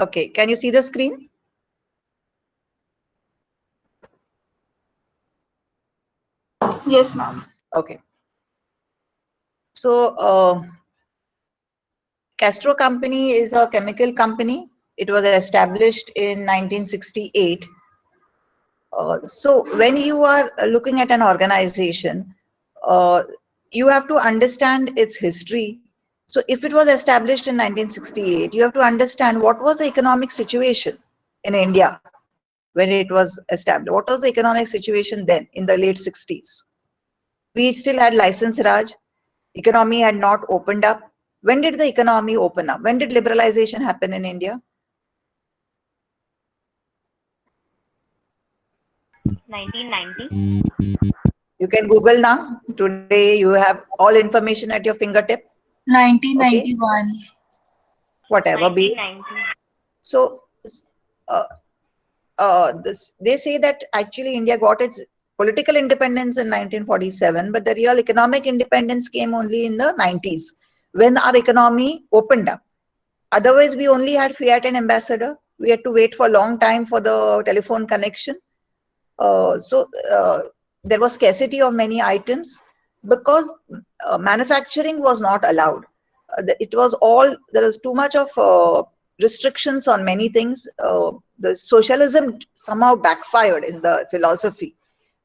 Okay, can you see the screen? Yes, ma'am. Okay. So, Castro Company is a chemical company. It was established in 1968. So, when you are looking at an organization, uh, you have to understand its history. So, if it was established in 1968, you have to understand what was the economic situation in India when it was established. What was the economic situation then in the late 60s? We still had license Raj. Economy had not opened up. When did the economy open up? When did liberalization happen in India? 1990. You can Google now. Today you have all information at your fingertip. Okay, 1991. whatever be. 1990. So, uh, they say that actually India got its political independence in 1947, but the real economic independence came only in the 90s when our economy opened up. Otherwise, we only had Fiat and Ambassador. We had to wait for a long time for the telephone connection. So there was scarcity of many items because manufacturing was not allowed. It was all, there was too much of restrictions on many things. The socialism somehow backfired in the philosophy,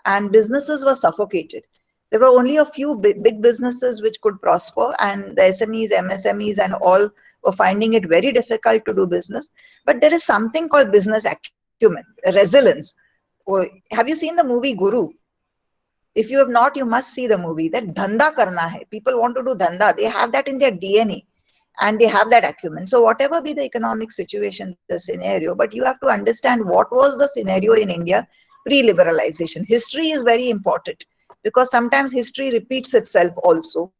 and businesses were suffocated. There were only a few big businesses which could prosper, and the SMEs, MSMEs, and all were finding it very difficult to do business. But there is something called business acumen, resilience. Have you seen the movie Guru? If you have not, you must see the movie. That dhanda karna hai. People want to do dhanda. They have that in their DNA, and they have that acumen. So whatever be the economic situation, the scenario, but you have to understand what was the scenario in India pre-liberalization. History is very important because sometimes history repeats itself also,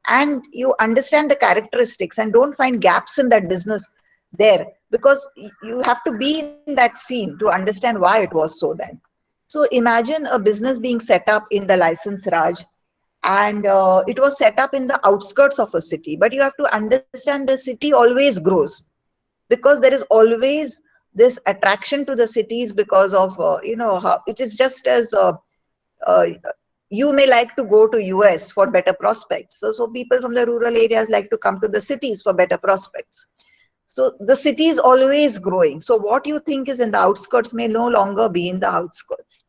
and you understand the characteristics and don't find gaps in that business there, because you have to be in that scene to understand why it was so then. So imagine a business being set up in the license Raj, and it was set up in the outskirts of a city. But you have to understand the city always grows because there is always this attraction to the cities because of how it is. Just as uh, you may like to go to US for better prospects, so people from the rural areas like to come to the cities for better prospects. So the city is always growing. So what you think is in the outskirts may no longer be in the outskirts.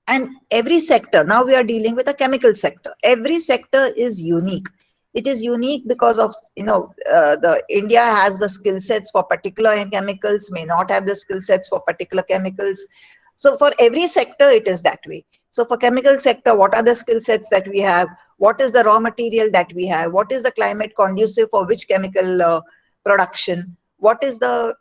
And every sector, now we are dealing with a chemical sector, every sector is unique. It is unique because of the India has the skill sets for particular chemicals, may not have the skill sets for particular chemicals. So for every sector it is that way. So for chemical sector, what are the skill sets that we have? What is the raw material that we have? What is the climate conducive for which chemical production? What is the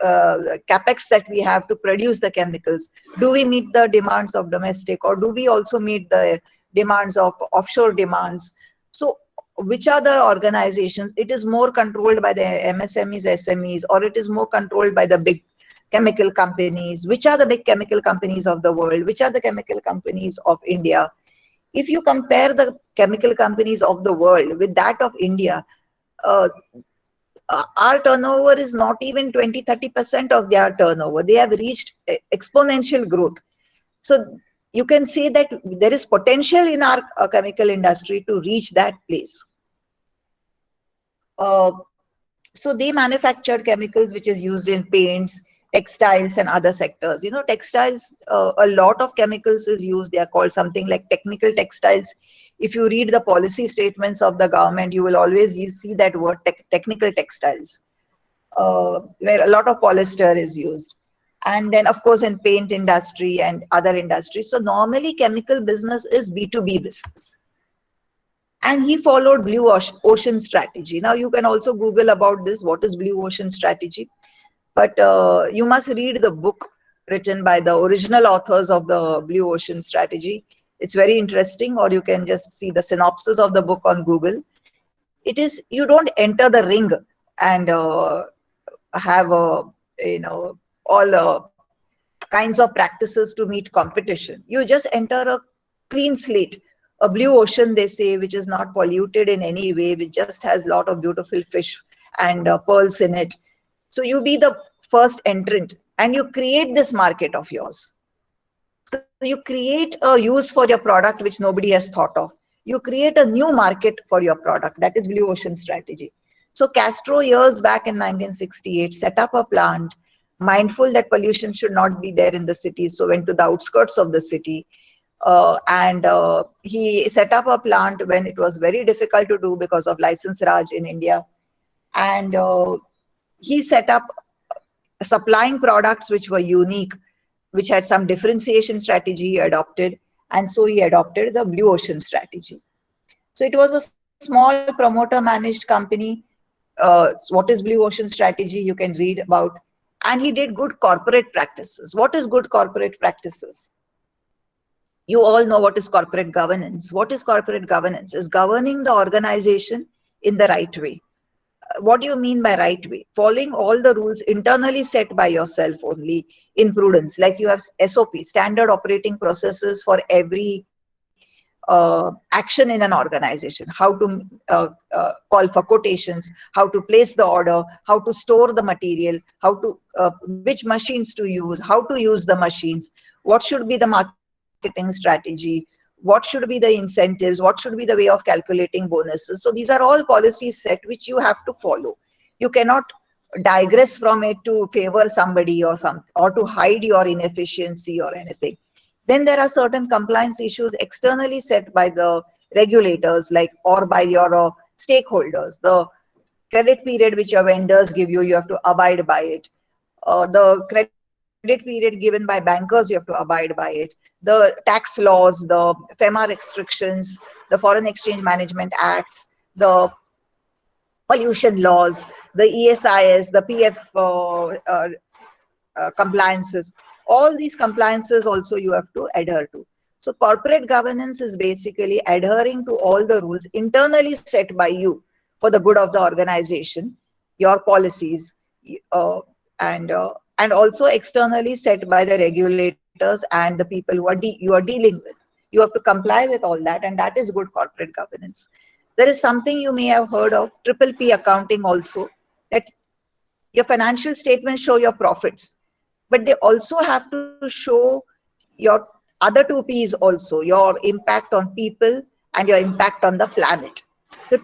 capex that we have to produce the chemicals? Do we meet the demands of domestic, or do we also meet the demands of offshore demands? So which are the organizations? It is more controlled by the MSMEs, SMEs, or it is more controlled by the big chemical companies? Which are the big chemical companies of the world? Which are the chemical companies of India? If you compare the chemical companies of the world with that of India, uh, our turnover is not even 20-30% of their turnover. They have reached exponential growth. So you can say that there is potential in our chemical industry to reach that place. Uh, so they manufactured chemicals which is used in paints, textiles, and other sectors. Textiles, a lot of chemicals is used. They are called something like technical textiles. If you read the policy statements of the government, you will always see that word technical textiles, where a lot of polyester is used. And then of course in paint industry and other industries. So normally chemical business is B2B business. And he followed blue ocean strategy. Now you can also Google about this, what is blue ocean strategy. But you must read the book written by the original authors of the blue ocean strategy. It's very interesting. Or you can just see the synopsis of the book on Google. It is, you don't enter the ring and have all kinds of practices to meet competition. You just enter a clean slate, a blue ocean, they say, which is not polluted in any way, which just has a lot of beautiful fish and pearls in it. So you be the first entrant and you create this market of yours. So you create a use for your product which nobody has thought of. You create a new market for your product. That is Blue Ocean strategy. So Castro years back in 1968 set up a plant, mindful that pollution should not be there in the city. So went to the outskirts of the city. And he set up a plant when it was very difficult to do because of license Raj in India. And he set up supplying products which were unique, which had some differentiation strategy he adopted, and so he adopted the Blue Ocean strategy. So it was a small promoter managed company. What is Blue Ocean strategy? You can read about. And he did good corporate practices. What is good corporate practices? You all know what is corporate governance. What is corporate governance? Is governing the organization in the right way. What do you mean by right way? Following all the rules internally set by yourself only in prudence. Like you have SOP, standard operating processes for every action in an organization. How to call for quotations, how to place the order, how to store the material, how to which machines to use, how to use the machines, what should be the marketing strategy, what should be the incentives, what should be the way of calculating bonuses. So these are all policies set which you have to follow. You cannot digress from it to favor somebody or some, or to hide your inefficiency or anything. Then there are certain compliance issues externally set by the regulators, like, or by your stakeholders. The credit period which your vendors give you, you have to abide by it. The credit period given by bankers, you have to abide by it. The tax laws, the FEMA restrictions, the Foreign Exchange Management Acts, the pollution laws, the ESIS, the PF compliances. All these compliances also you have to adhere to. So corporate governance is basically adhering to all the rules internally set by you for the good of the organization, your policies, uh, and also externally set by the regulators and the people who are you are dealing with. You have to comply with all that, and that is good corporate governance. There is something you may have heard of, triple P accounting also, that your financial statements show your profits, but they also have to show your other two P's also, your impact on people and your impact on the planet. So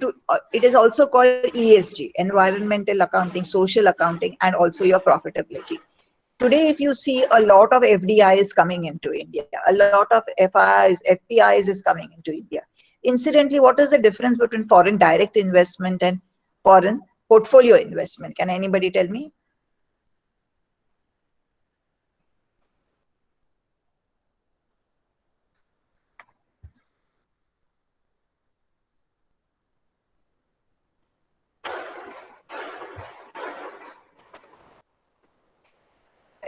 it is also called ESG, environmental accounting, social accounting, and also your profitability. Today, if you see, a lot of FDI is coming into India, a lot of FIs, FPIs is coming into India. Incidentally, what is the difference between foreign direct investment and foreign portfolio investment? Can anybody tell me?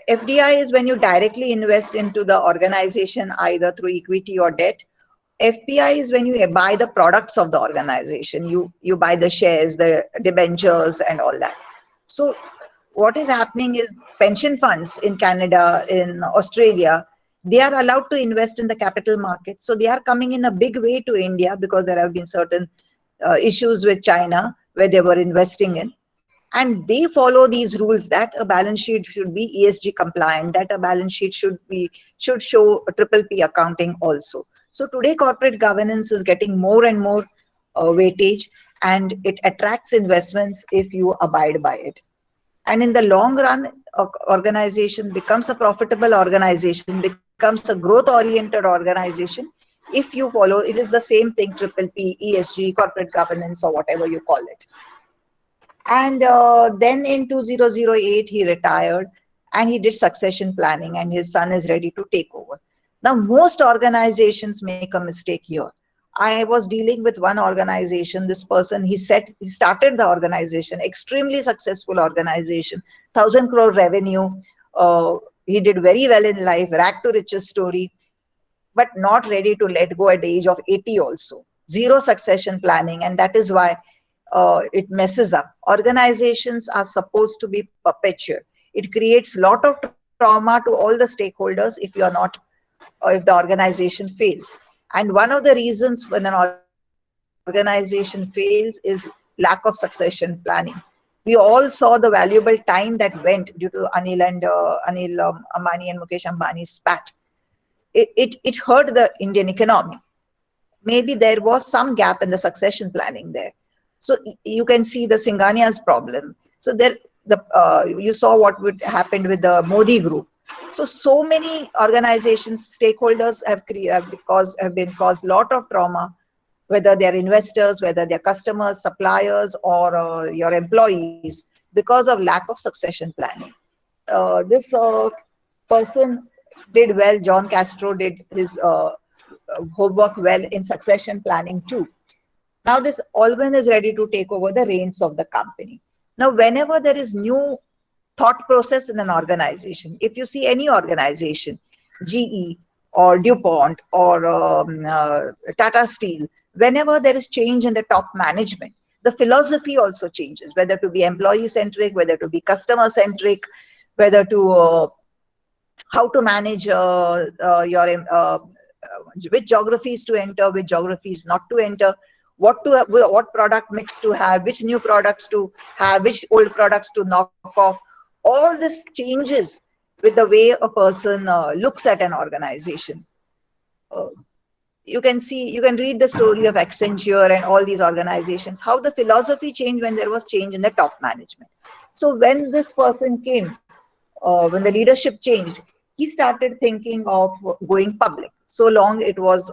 FDI is when you directly invest into the organization either through equity or debt. FPI is when you buy the products of the organization. You buy the shares, the debentures, and all that. So what is happening is pension funds in Canada, in Australia, they are allowed to invest in the capital market. So they are coming in a big way to India because there have been certain issues with China where they were investing in. And they follow these rules that a balance sheet should be ESG compliant, that a balance sheet should show a triple P accounting also. So today corporate governance is getting more and more weightage, and it attracts investments if you abide by it. And in the long run, organization becomes a profitable organization, becomes a growth oriented organization if you follow. It is the same thing, triple P, ESG, corporate governance, or whatever you call it. And then in 2008, he retired and he did succession planning, and his son is ready to take over. Now, most organizations make a mistake here. I was dealing with one organization. This person, he started the organization, extremely successful organization, 1,000 crore revenue. He did very well in life, rag to riches story, but not ready to let go at the age of 80 also. Zero succession planning, and that is why it messes up. Organizations are supposed to be perpetual. It creates a lot of trauma to all the stakeholders if you are not, or if the organization fails. And one of the reasons when an organization fails is lack of succession planning. We all saw the valuable time that went due to Anil Ambani and Mukesh Ambani's spat. It hurt the Indian economy. Maybe there was some gap in the succession planning there. So you can see the Singhania's problem. So there, you saw what would happen with the Modi group. So many organizations, stakeholders have been caused lot of trauma, whether they're investors, whether they're customers, suppliers, or your employees, because of lack of succession planning. This person did well. John Castro did his homework well in succession planning too. Now this Alban is ready to take over the reins of the company. Now, whenever there is new thought process in an organization, if you see any organization, GE or DuPont or Tata Steel, whenever there is change in the top management, the philosophy also changes, whether to be employee centric, whether to be customer centric, whether to how to manage your which geographies to enter, which geographies not to enter, what product mix to have, which new products to have, which old products to knock off. All this changes with the way a person looks at an organization. Uh, you can read the story of Accenture and all these organizations, how the philosophy changed when there was change in the top management. So when this person came, when the leadership changed, he started thinking of going public. So long it was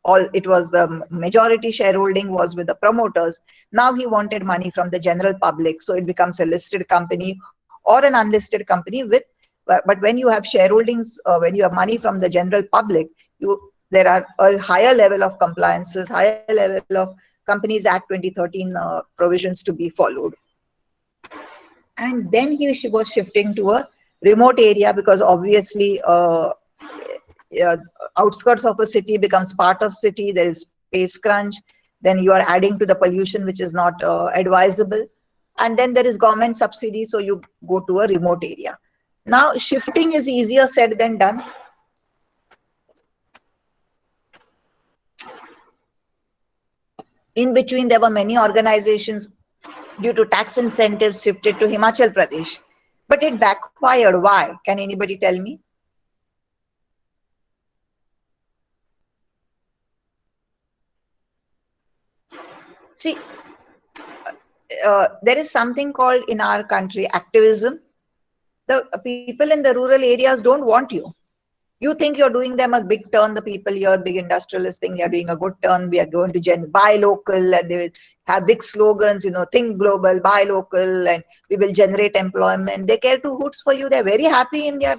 all it was the majority shareholding was with the promoters. Now he wanted money from the general public, so it becomes a listed company or an unlisted company with. But when you have shareholdings, when you have money from the general public, there are a higher level of compliances, higher level of Companies Act 2013 provisions to be followed. And then he was shifting to a remote area, because obviously outskirts of a city becomes part of city, there is space crunch, then you are adding to the pollution, which is not advisable, and then there is government subsidy, so you go to a remote area. Now shifting is easier said than done. In between, there were many organizations, due to tax incentives, shifted to Himachal Pradesh, but it backfired. Why? Can anybody tell me? See, there is something called in our country activism. The people in the rural areas don't want you. You think you're doing them a big turn, the people here, big industrialists think they're doing a good turn. We are going to buy local, and they will have big slogans, think global, buy local, and we will generate employment. They care two hoots for you. They're very happy in their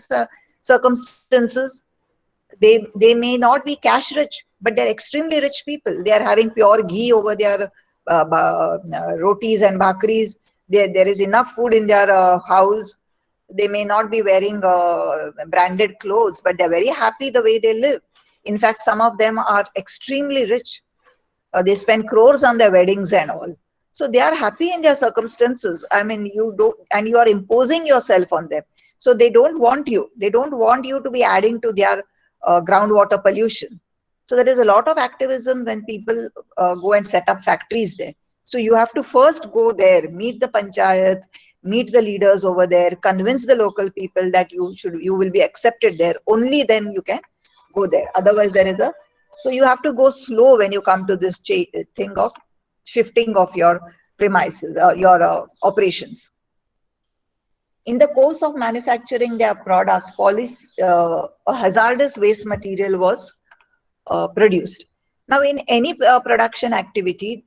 circumstances. They may not be cash rich, but they're extremely rich people. They are having pure ghee over their rotis and bhakris. There is enough food in their house. They may not be wearing branded clothes, but they're very happy the way they live. In fact, some of them are extremely rich. They spend crores on their weddings and all. So they are happy in their circumstances. I mean, you don't, and you are imposing yourself on them. So they don't want you. They don't want you to be adding to their groundwater pollution. So there is a lot of activism when people go and set up factories there. So you have to first go there, meet the panchayat, meet the leaders over there, convince the local people that you will be accepted there. Only then you can go there. Otherwise, there is a so you have to go slow when you come to this thing of shifting of your premises, your operations. In the course of manufacturing their product, a hazardous waste material was produced. Now, in any production activity,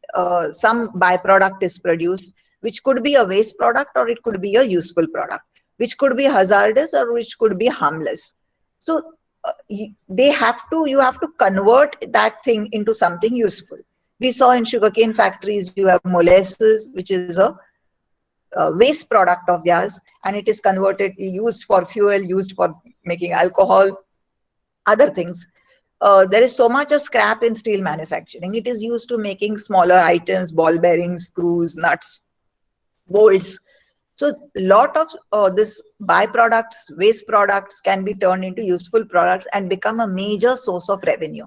some byproduct is produced, which could be a waste product or it could be a useful product, which could be hazardous or which could be harmless. So you have to convert that thing into something useful. We saw in sugarcane factories, you have molasses, which is a waste product of theirs, and it is converted, used for fuel, used for making alcohol, other things. There is so much of scrap in steel manufacturing. It is used to making smaller items, ball bearings, screws, nuts, bolts. So lot of this byproducts, waste products can be turned into useful products and become a major source of revenue.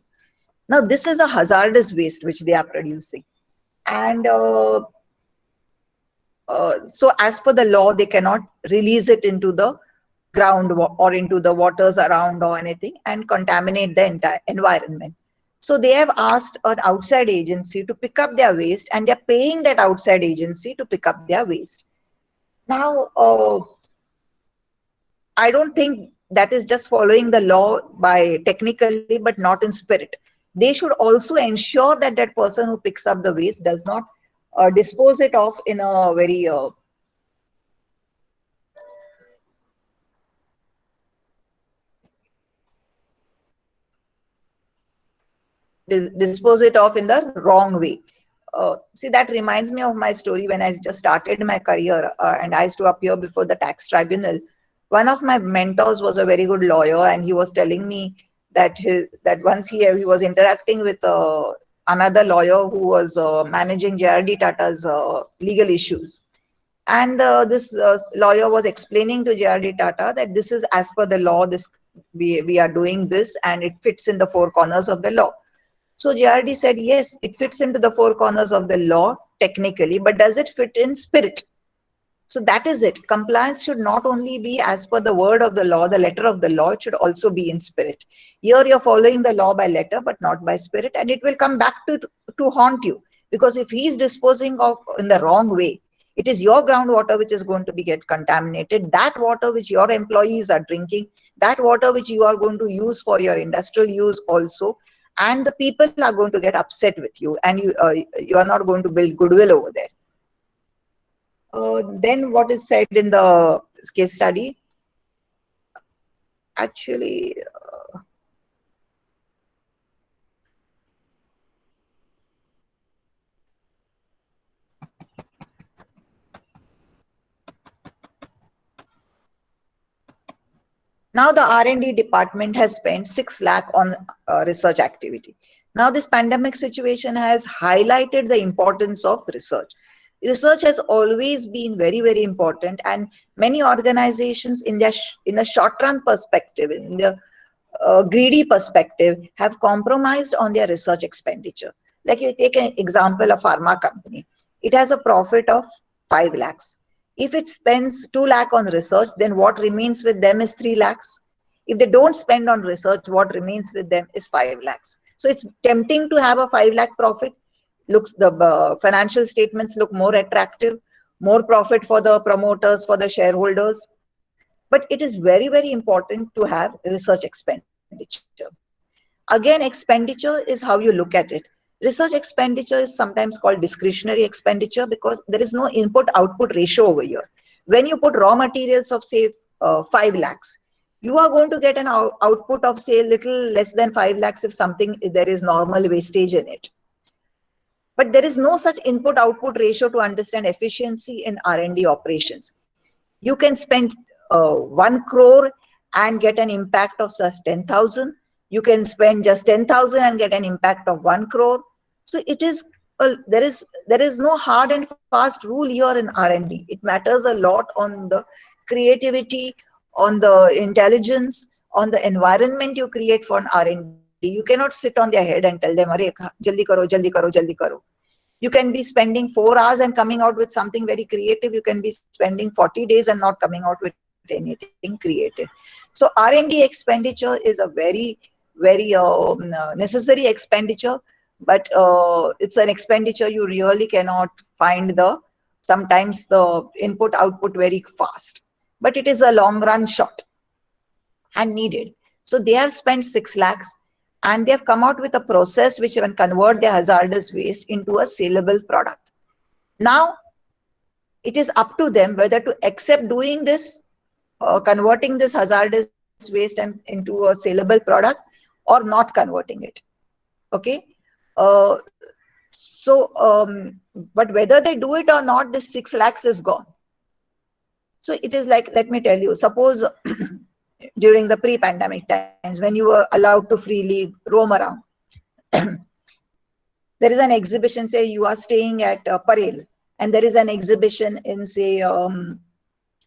Now this is a hazardous waste which they are producing. And So as per the law, they cannot release it into the or into the waters around or anything and contaminate the entire environment. So they have asked an outside agency to pick up their waste, and they're paying that outside agency to pick up their waste. Now, I don't think that is just following the law by technically, but not in spirit. They should also ensure that that person who picks up the waste does not dispose it off in a very dispose it off in the wrong way. See, that reminds me of my story when I just started my career and I used to appear before the tax tribunal. One of my mentors was a very good lawyer, and he was telling me that that once he was interacting with another lawyer who was managing JRD Tata's legal issues. And this lawyer was explaining to JRD Tata that this is as per the law, this we are doing this and it fits in the four corners of the law. So JRD said, yes, it fits into the four corners of the law technically, but does it fit in spirit? So that is it. Compliance should not only be as per the word of the law, the letter of the law, it should also be in spirit. Here you're following the law by letter, but not by spirit, and it will come back to haunt you. Because if he's disposing of in the wrong way, it is your groundwater which is going to be get contaminated. That water which your employees are drinking, that water which you are going to use for your industrial use also, and the people are going to get upset with you, and you are not going to build goodwill over there. Then what is said in the case study? Actually, now the R&D department has spent 6 lakh on research activity. Now this pandemic situation has highlighted the importance of research. Research has always been very, very important, and many organizations in a short run perspective, in the greedy perspective, have compromised on their research expenditure. Like you take an example, a pharma company, it has a profit of 5 lakhs. If it spends 2 lakh on research, then what remains with them is 3 lakhs. If they don't spend on research, what remains with them is 5 lakhs. So it's tempting to have a 5 lakh profit. Looks the financial statements look more attractive, more profit for the promoters, for the shareholders. But it is very, very important to have research expenditure. Again, expenditure is how you look at it. Research expenditure is sometimes called discretionary expenditure because there is no input output ratio over here. When you put raw materials of say 5 lakhs, you are going to get an output of say little less than 5 lakhs if something there is normal wastage in it. But there is no such input output ratio to understand efficiency in R&D operations. You can spend 1 crore and get an impact of just 10,000. You can spend just 10,000 and get an impact of 1 crore. So it is there is no hard and fast rule here in R&D. It matters a lot on the creativity, on the intelligence, on the environment you create for an R&D. You cannot sit on their head and tell them, "Arey, jaldi karo, jaldi karo, jaldi karo." You can be spending 4 hours and coming out with something very creative. You can be spending 40 days and not coming out with anything creative. So R&D expenditure is a very, very necessary expenditure, but it's an expenditure you really cannot find sometimes the input output very fast, but it is a long run shot and needed. So they have spent 6 lakhs and they have come out with a process which can convert their hazardous waste into a saleable product. Now, it is up to them whether to accept doing this, converting this hazardous waste into a saleable product or not converting it. Okay. Uh, but whether they do it or not, this 6 lakhs is gone. So it is like, let me tell you, suppose during the pre-pandemic times when you were allowed to freely roam around, there is an exhibition, say you are staying at Parel, and there is an exhibition in say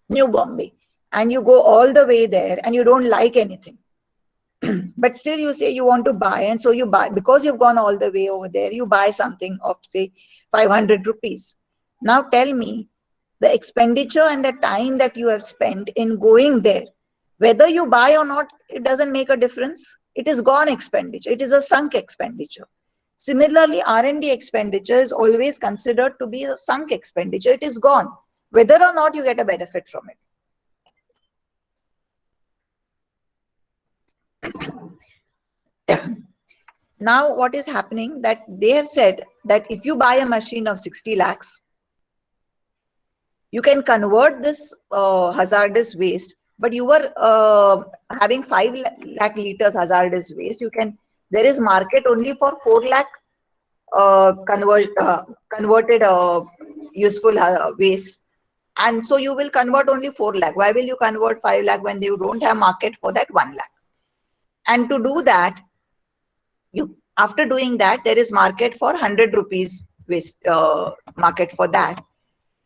New Bombay, and you go all the way there and you don't like anything. But still you say you want to buy, and so you buy, because you've gone all the way over there, you buy something of say 500 rupees. Now tell me, the expenditure and the time that you have spent in going there, whether you buy or not, it doesn't make a difference. It is gone expenditure. It is a sunk expenditure. Similarly, R&D expenditure is always considered to be a sunk expenditure. It is gone, whether or not you get a benefit from it. Now, what is happening that they have said that if you buy a machine of 60 lakhs, you can convert this hazardous waste, but you were having 5 lakh liters hazardous waste. There is market only for 4 lakh converted useful waste. And so you will convert only 4 lakh. Why will you convert 5 lakh when you don't have market for that 1 lakh? And to do that, after doing that, there is market for 100 rupees waste market for that.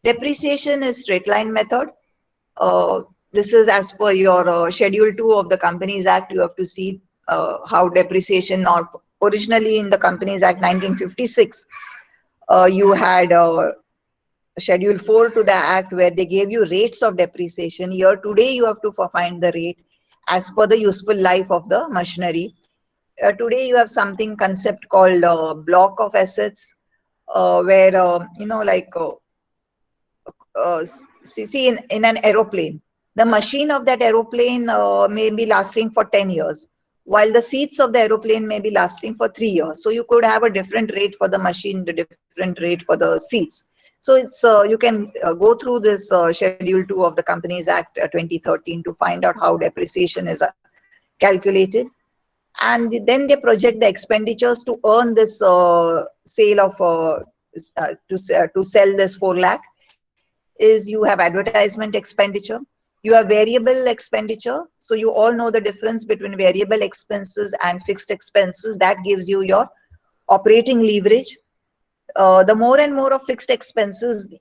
Depreciation is straight line method. This is as per your Schedule 2 of the Companies Act. You have to see how depreciation, or originally in the Companies Act 1956, you had Schedule 4 to the Act where they gave you rates of depreciation. Here today you have to find the rate as per the useful life of the machinery. Today you have something concept called block of assets, where see in an aeroplane, the machine of that aeroplane may be lasting for 10 years, while the seats of the aeroplane may be lasting for 3 years. So you could have a different rate for the machine, the different rate for the seats. So it's you can go through this Schedule 2 of the Companies Act 2013 to find out how depreciation is calculated. And then they project the expenditures to earn this sale of to sell this 4 lakh. Is you have advertisement expenditure, you have variable expenditure. So you all know the difference between variable expenses and fixed expenses. That gives you your operating leverage. The more and more of fixed expenses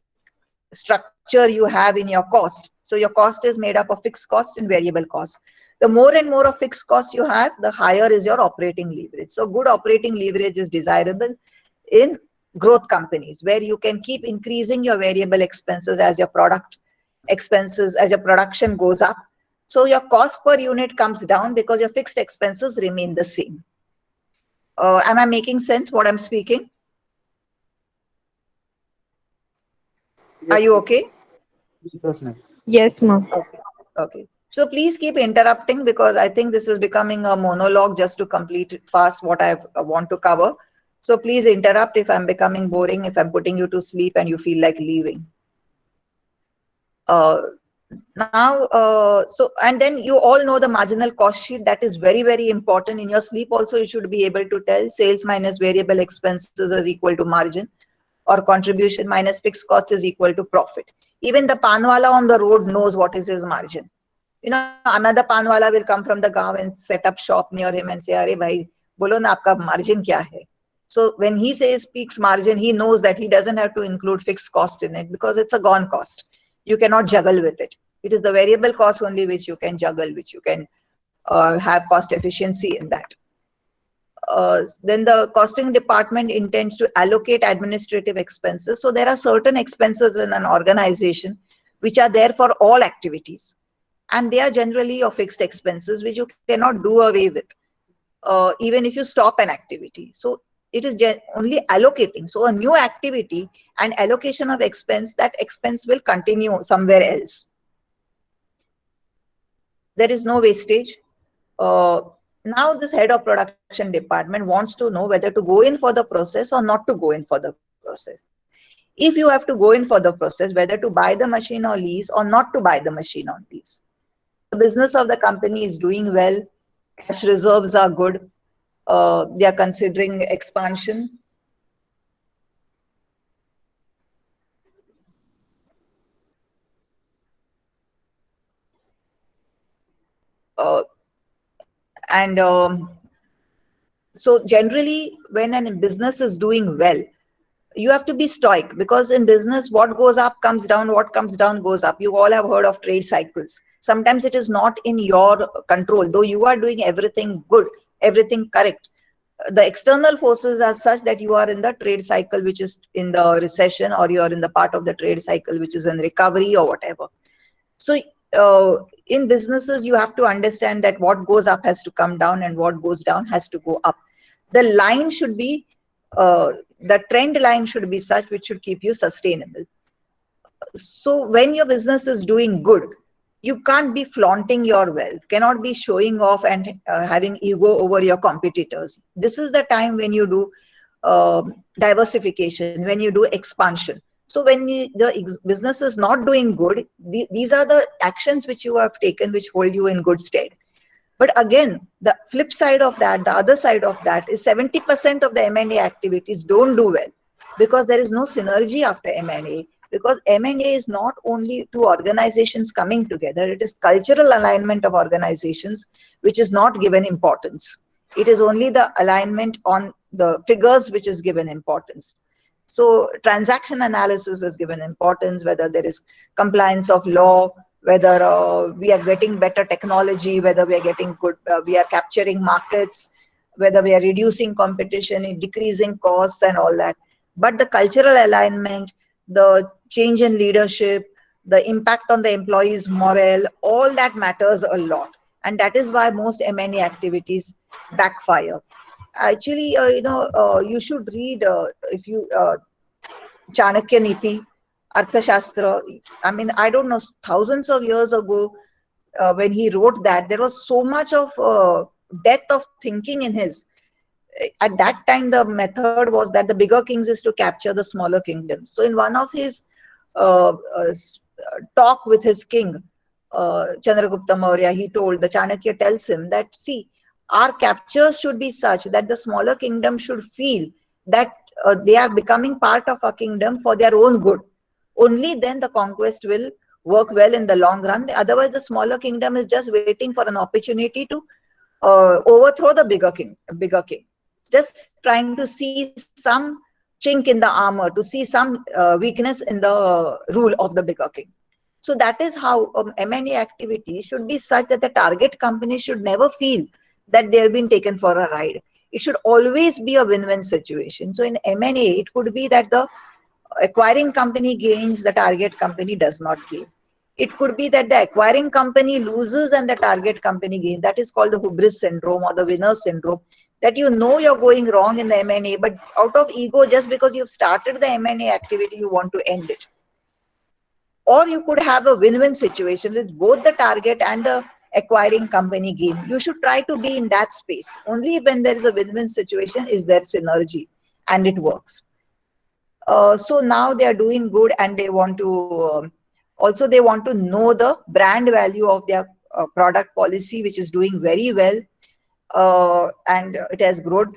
structure you have in your cost, so your cost is made up of fixed cost and variable cost. The more and more of fixed cost you have, the higher is your operating leverage. So good operating leverage is desirable in growth companies, where you can keep increasing your variable expenses as your product expenses, as your production goes up. So your cost per unit comes down because your fixed expenses remain the same. Am I making sense what I'm speaking? Are you okay? Yes, ma'am. Yes, ma'am. Okay. Okay. So please keep interrupting, because I think this is becoming a monologue just to complete it fast what I want to cover. So please interrupt if I'm becoming boring, if I'm putting you to sleep and you feel like leaving. And then you all know the marginal cost sheet. That is very, very important. In your sleep also, you should be able to tell sales minus variable expenses is equal to margin, or contribution minus fixed cost is equal to profit. Even the panwala on the road knows what is his margin. You know, another panwala will come from the gaon and set up shop near him and say, "Arey bhai, bolo na aapka margin kya hai?" So when he says speaks margin, he knows that he doesn't have to include fixed cost in it, because it's a gone cost. You cannot juggle with it. It is the variable cost only which you can juggle, which you can have cost efficiency in that. Then the costing department intends to allocate administrative expenses. So there are certain expenses in an organization which are there for all activities, and they are generally your fixed expenses which you cannot do away with, even if you stop an activity. So it is only allocating. So a new activity and allocation of expense, that expense will continue somewhere else. There is no wastage. Now this head of production department wants to know whether to go in for the process or not to go in for the process. If you have to go in for the process, whether to buy the machine or lease, or not to buy the machine on lease. The business of the company is doing well, cash reserves are good, they are considering expansion. And so generally, when a business is doing well, you have to be stoic, because in business, what goes up comes down, what comes down goes up. You all have heard of trade cycles. Sometimes it is not in your control, though you are doing everything good, everything correct. the external forces are such that you are in the trade cycle which is in the recession, or you are in the part of the trade cycle which is in recovery or whatever. So in businesses you have to understand that what goes up has to come down and what goes down has to go up. The line should be the trend line should be such which should keep you sustainable. So when your business is doing good, you can't be flaunting your wealth, cannot be showing off and having ego over your competitors. This is the time when you do diversification, when you do expansion. So when the business is not doing good, these are the actions which you have taken which hold you in good stead. But again, the flip side of that, the other side of that is 70% of the M&A activities don't do well because there is no synergy after M&A. Because M&A is not only two organizations coming together, it is cultural alignment of organizations which is not given importance. It is only the alignment on the figures which is given importance. So transaction analysis is given importance, whether there is compliance of law, whether we are getting better technology, whether we are getting good, we are capturing markets, whether we are reducing competition, decreasing costs and all that. But the cultural alignment, the change in leadership, the impact on the employees' morale, all that matters a lot. And that is why most M&A activities backfire. Actually, you should read, if you Chanakya Niti, Arthashastra. I mean, I don't know, thousands of years ago, when he wrote that, there was so much of depth of thinking in his. At that time, the method was that the bigger kings is to capture the smaller kingdoms. So, in one of his talk with his king, Chandragupta Maurya, he told, the Chanakya tells him that, see, our captures should be such that the smaller kingdom should feel that they are becoming part of our kingdom for their own good. Only then the conquest will work well in the long run. Otherwise, the smaller kingdom is just waiting for an opportunity to overthrow the bigger king. It's just trying to see some chink in the armor, to see some weakness in the rule of the bigger king. So that is how M&A activity should be such that the target company should never feel that they have been taken for a ride. It should always be a win-win situation. So in M&A, it could be that the acquiring company gains, the target company does not gain. It could be that the acquiring company loses and the target company gains. That is called the hubris syndrome or the winner syndrome. That you know you're going wrong in the M&A, but out of ego, just because you've started the M&A activity, you want to end it. Or you could have a win-win situation with both the target and the acquiring company gain. You should try to be in that space. Only when there is a win-win situation is there synergy and it works. So now they are doing good, and they want to also they want to know the brand value of their product policy, which is doing very well, and it has grown,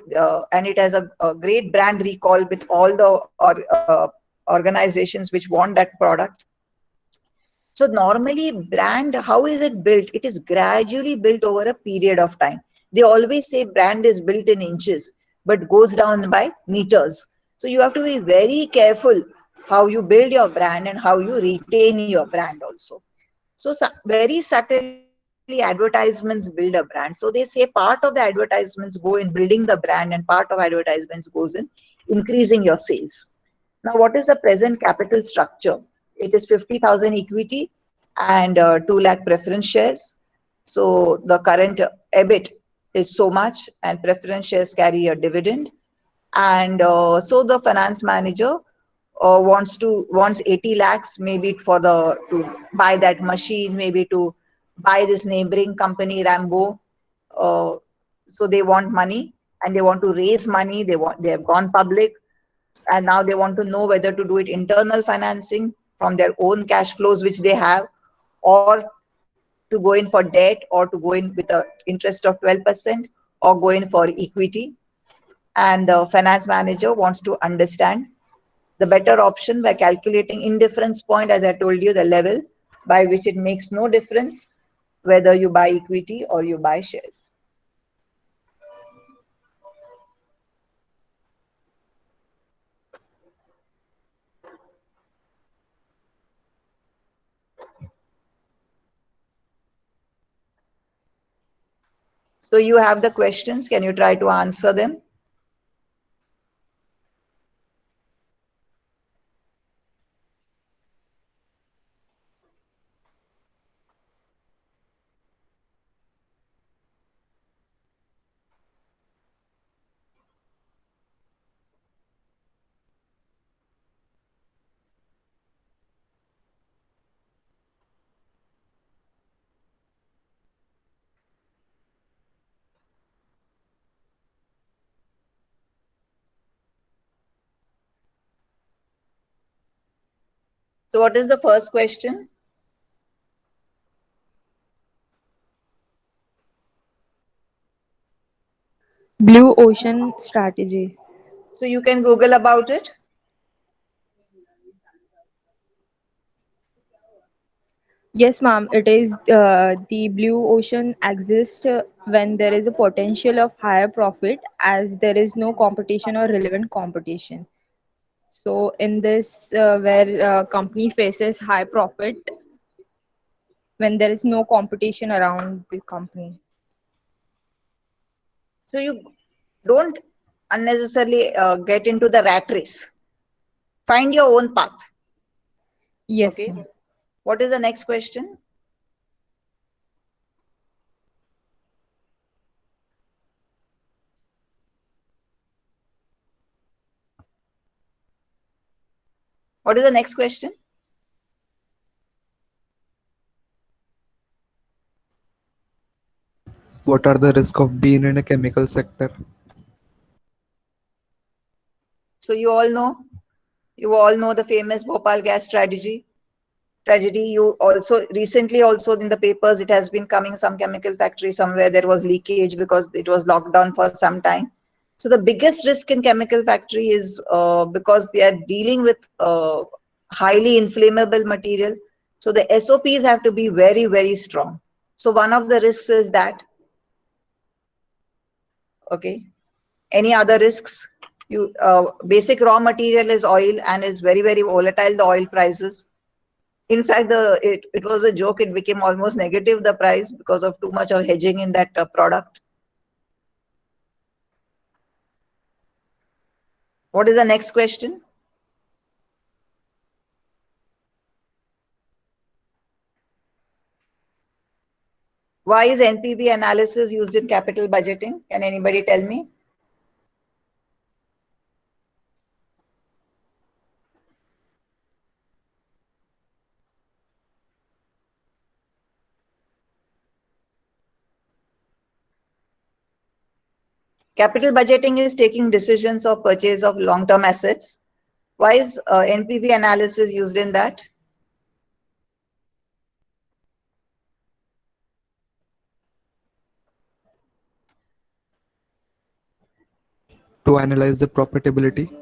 and it has a great brand recall with all the organizations which want that product. So normally brand, how is it built? It is gradually built over a period of time. They always say brand is built in inches, but goes down by meters. So you have to be very careful how you build your brand and how you retain your brand also. So very subtly advertisements build a brand. So they say part of the advertisements go in building the brand and part of advertisements goes in increasing your sales. Now, what is the present capital structure? It is 50,000 equity and 2 lakh preference shares. So the current EBIT is so much, and preference shares carry a dividend. And so the finance manager wants 80 lakhs maybe for the to buy that machine, maybe to buy this neighboring company Rambo. Uh, so they want money and they want to raise money. They have gone public, and now they want to know whether to do it internal financing from their own cash flows which they have, or to go in for debt, or to go in with a interest of 12%, or go in for equity. And the finance manager wants to understand the better option by calculating indifference point, as I told you, the level by which it makes no difference whether you buy equity or you buy shares. So you have the questions. Can you try to answer them? So what is the first question? Blue Ocean Strategy. So you can Google about it. Yes, ma'am. It is the blue ocean exists when there is a potential of higher profit as there is no competition or relevant competition. So in this, where company faces high profit when there is no competition around the company. So you don't unnecessarily get into the rat race. Find your own path. Yes, Okay. ma'am. What is the next question? What is the next question? What are the risks of being in a chemical sector? So you all know the famous Bhopal gas tragedy. You also recently also in the papers it has been coming, some chemical factory somewhere there was leakage because it was locked down for some time. So the biggest risk in chemical factory is because they are dealing with highly inflammable material. So the SOPs have to be very, very strong. So one of the risks is that. Okay. Any other risks? You basic raw material is oil and it's very, very volatile, the oil prices. In fact, it was a joke. It became almost negative, the price, because of too much of hedging in that product. What is the next question? Why is NPV analysis used in capital budgeting? Can anybody tell me? Capital budgeting is taking decisions of purchase of long-term assets. Why is NPV analysis used in that? To analyze the profitability.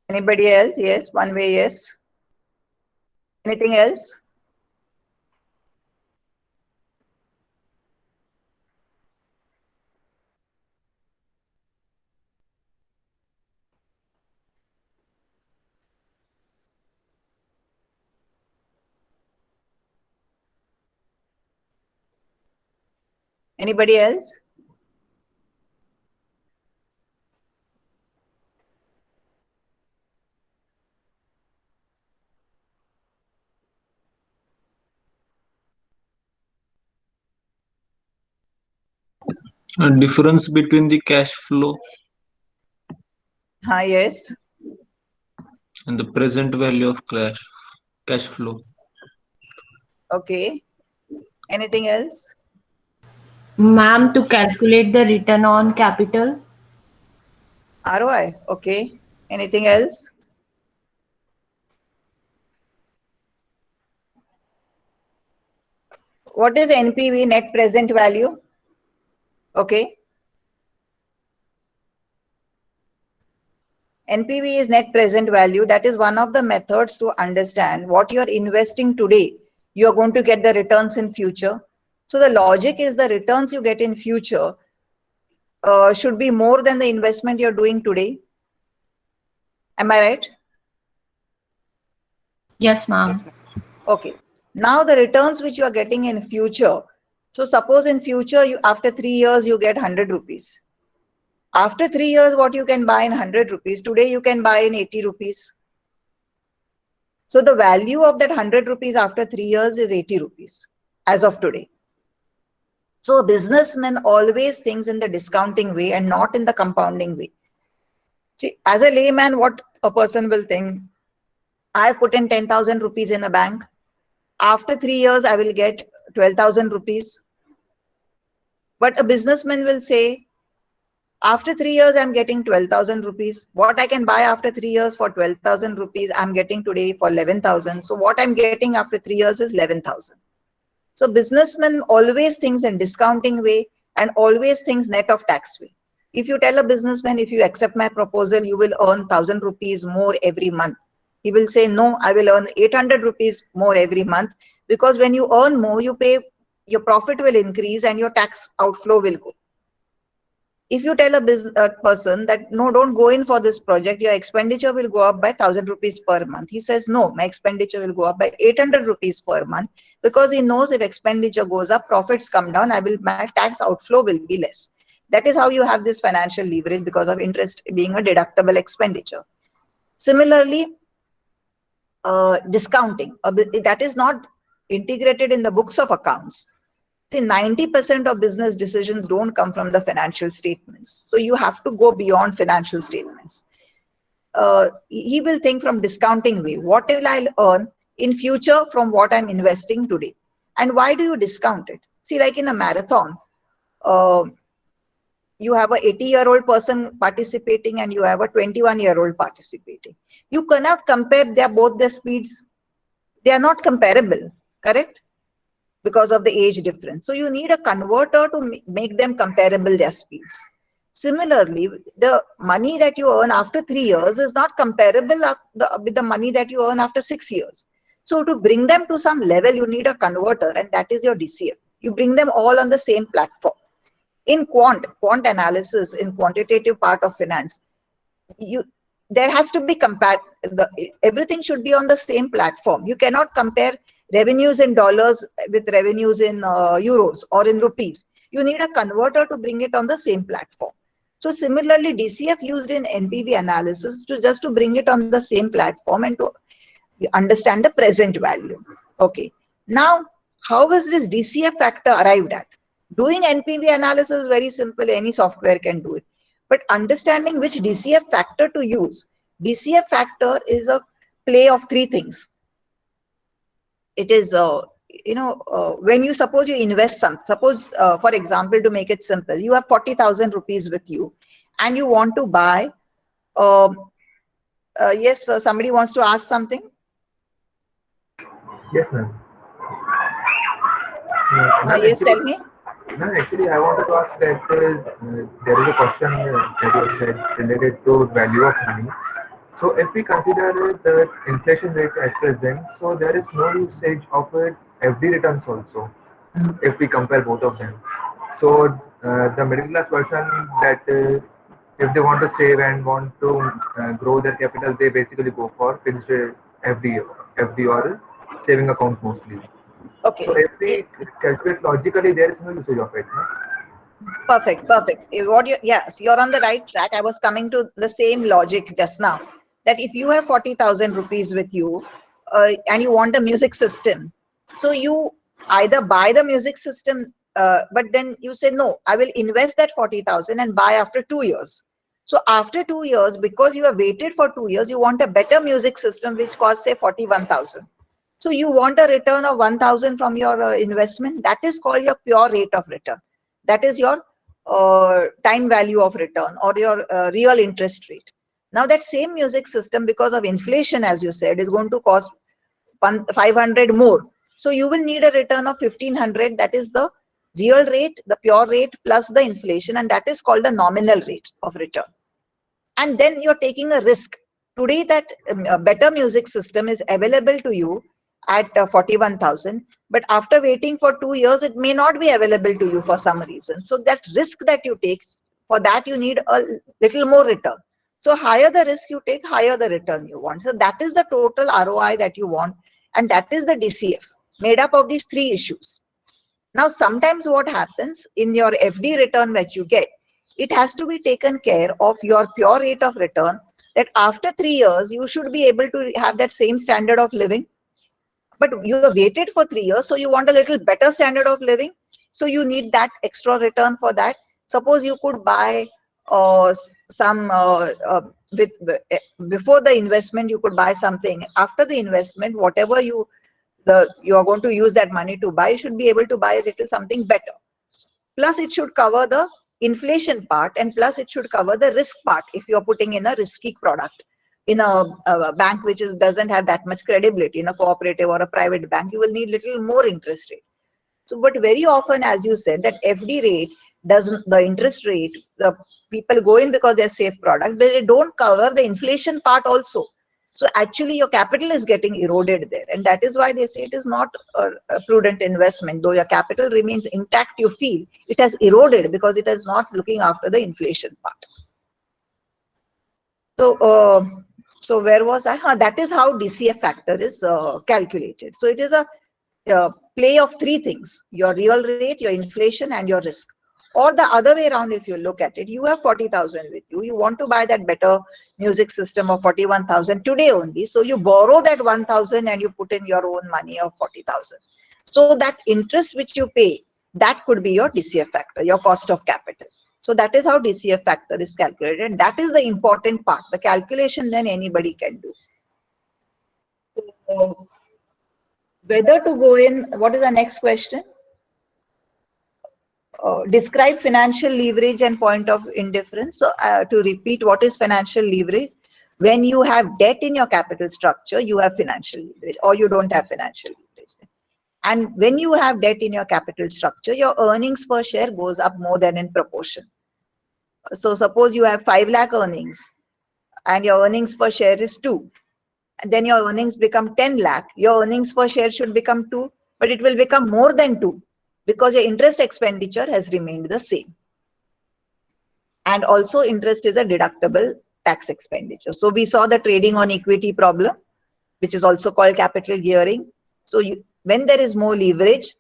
Anybody else? Yes, one way, yes. Anything else? Anybody else? A difference between the cash flow Yes. and the present value of cash flow. Okay. Anything else? Ma'am, to calculate the return on capital. ROI. Okay. Anything else? What is NPV, net present value? Okay. NPV is net present value. That is one of the methods to understand what you're investing today. You're going to get the returns in future. So the logic is the returns you get in future should be more than the investment you're doing today. Am I right? Yes, ma'am. Okay. Now the returns which you are getting in future. So suppose in future, after 3 years, you get 100 rupees. After 3 years, what you can buy in 100 rupees, today you can buy in 80 rupees. So the value of that 100 rupees after 3 years is 80 rupees as of today. So a businessman always thinks in the discounting way and not in the compounding way. See, as a layman, what a person will think, I put in 10,000 rupees in a bank. After 3 years, I will get 12,000 rupees. But a businessman will say, After 3 years, I'm getting 12,000 rupees. What I can buy after 3 years for 12,000 rupees, I'm getting today for 11,000. So what I'm getting after 3 years is 11,000. So businessman always thinks in discounting way and always thinks net of tax way. If you tell a businessman, if you accept my proposal, you will earn 1,000 rupees more every month. He will say, no, I will earn 800 rupees more every month, because when you earn more, you pay, your profit will increase and your tax outflow will go. If you tell a business person that, no, don't go in for this project, your expenditure will go up by 1,000 rupees per month. He says, no, my expenditure will go up by 800 rupees per month, because he knows if expenditure goes up, profits come down, my tax outflow will be less. That is how you have this financial leverage, because of interest being a deductible expenditure. Similarly, discounting, that is not integrated in the books of accounts. 90% of business decisions don't come from the financial statements. So you have to go beyond financial statements. He will think from discounting way. What will I earn in future from what I'm investing today? And why do you discount it? See, like in a marathon, you have a 80-year-old person participating and you have a 21-year-old participating. You cannot compare both their speeds. They are not comparable, correct? Because of the age difference. So you need a converter to make them comparable, their speeds. Similarly, the money that you earn after 3 years is not comparable with the money that you earn after 6 years. So to bring them to some level, you need a converter, and that is your DCF. You bring them all on the same platform. In quant analysis, in quantitative part of finance, there has to be everything should be on the same platform. You cannot compare revenues in dollars with revenues in euros or in rupees. You need a converter to bring it on the same platform. So similarly, DCF used in NPV analysis just to bring it on the same platform and to understand the present value. Okay. Now, how is this DCF factor arrived at? Doing NPV analysis is very simple. Any software can do it. But understanding which DCF factor to use. DCF factor is a play of three things. It is, when you suppose you invest suppose, for example, to make it simple, you have 40,000 rupees with you and you want to buy, yes, somebody wants to ask something. Yes, ma'am. Yes, tell me. No, actually, I wanted to ask that there is a question that you said related to value of money. So if we consider the inflation rate at present, so there is no usage of FD returns also, if we compare both of them. So the middle class person that if they want to save and want to grow their capital, they basically go for fixed FD or saving accounts mostly. Okay. So if we calculate logically, there is no usage of it. No? Perfect. Yes, you're on the right track. I was coming to the same logic just now, that if you have 40,000 rupees with you and you want a music system, so you either buy the music system, but then you say, no, I will invest that 40,000 and buy after 2 years. So after 2 years, because you have waited for 2 years, you want a better music system which costs, say, 41,000. So you want a return of 1,000 from your investment. That is called your pure rate of return. That is your time value of return, or your real interest rate. Now that same music system, because of inflation, as you said, is going to cost 500 more. So you will need a return of 1,500. That is the real rate, the pure rate plus the inflation, and that is called the nominal rate of return. And then you're taking a risk. Today that a better music system is available to you at 41,000, but after waiting for 2 years, it may not be available to you for some reason. So that risk that you take, for that you need a little more return. So higher the risk you take, higher the return you want. So that is the total ROI that you want, and that is the DCF, made up of these three issues. Now, sometimes what happens in your FD return which you get, it has to be taken care of your pure rate of return, that after 3 years, you should be able to have that same standard of living. But you have waited for 3 years, so you want a little better standard of living. So you need that extra return for that. Suppose you could buy before the investment, you could buy something. After the investment, whatever you are going to use that money to buy, you should be able to buy a little something better. Plus, it should cover the inflation part, and plus it should cover the risk part if you're putting in a risky product in a bank which doesn't have that much credibility. In a cooperative or a private bank, you will need little more interest rate. So, but very often, as you said, that FD rate doesn't, the interest rate, the people go in because they're safe product, but they don't cover the inflation part also. So actually your capital is getting eroded there. And that is why they say it is not a prudent investment. Though your capital remains intact, you feel it has eroded because it is not looking after the inflation part. So, so where was I? That is how DCF factor is calculated. So it is a play of three things: your real rate, your inflation, and your risk. Or the other way around, if you look at it, you have 40,000 with you. You want to buy that better music system of 41,000 today only. So you borrow that 1,000 and you put in your own money of 40,000. So that interest which you pay, that could be your DCF factor, your cost of capital. So that is how DCF factor is calculated. And that is the important part. The calculation then anybody can do. So, whether to go in, what is the next question? Describe financial leverage and point of indifference. So to repeat, what is financial leverage? When you have debt in your capital structure, you have financial leverage, or you don't have financial leverage. And when you have debt in your capital structure, your earnings per share goes up more than in proportion. So suppose you have 5 lakh earnings and your earnings per share is 2. And then your earnings become 10 lakh. Your earnings per share should become 2, but it will become more than 2. Because your interest expenditure has remained the same. And also interest is a deductible tax expenditure. So we saw the trading on equity problem, which is also called capital gearing. So when there is more leverage,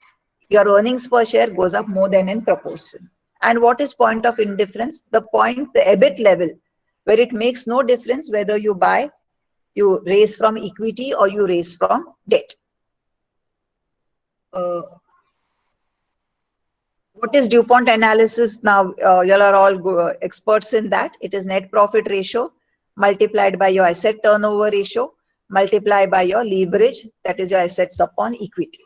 your earnings per share goes up more than in proportion. And what is point of indifference? The point, the EBIT level, where it makes no difference whether you raise from equity or you raise from debt. What is DuPont analysis now? You all are all experts in that. It is net profit ratio multiplied by your asset turnover ratio multiplied by your leverage, that is your assets upon equity.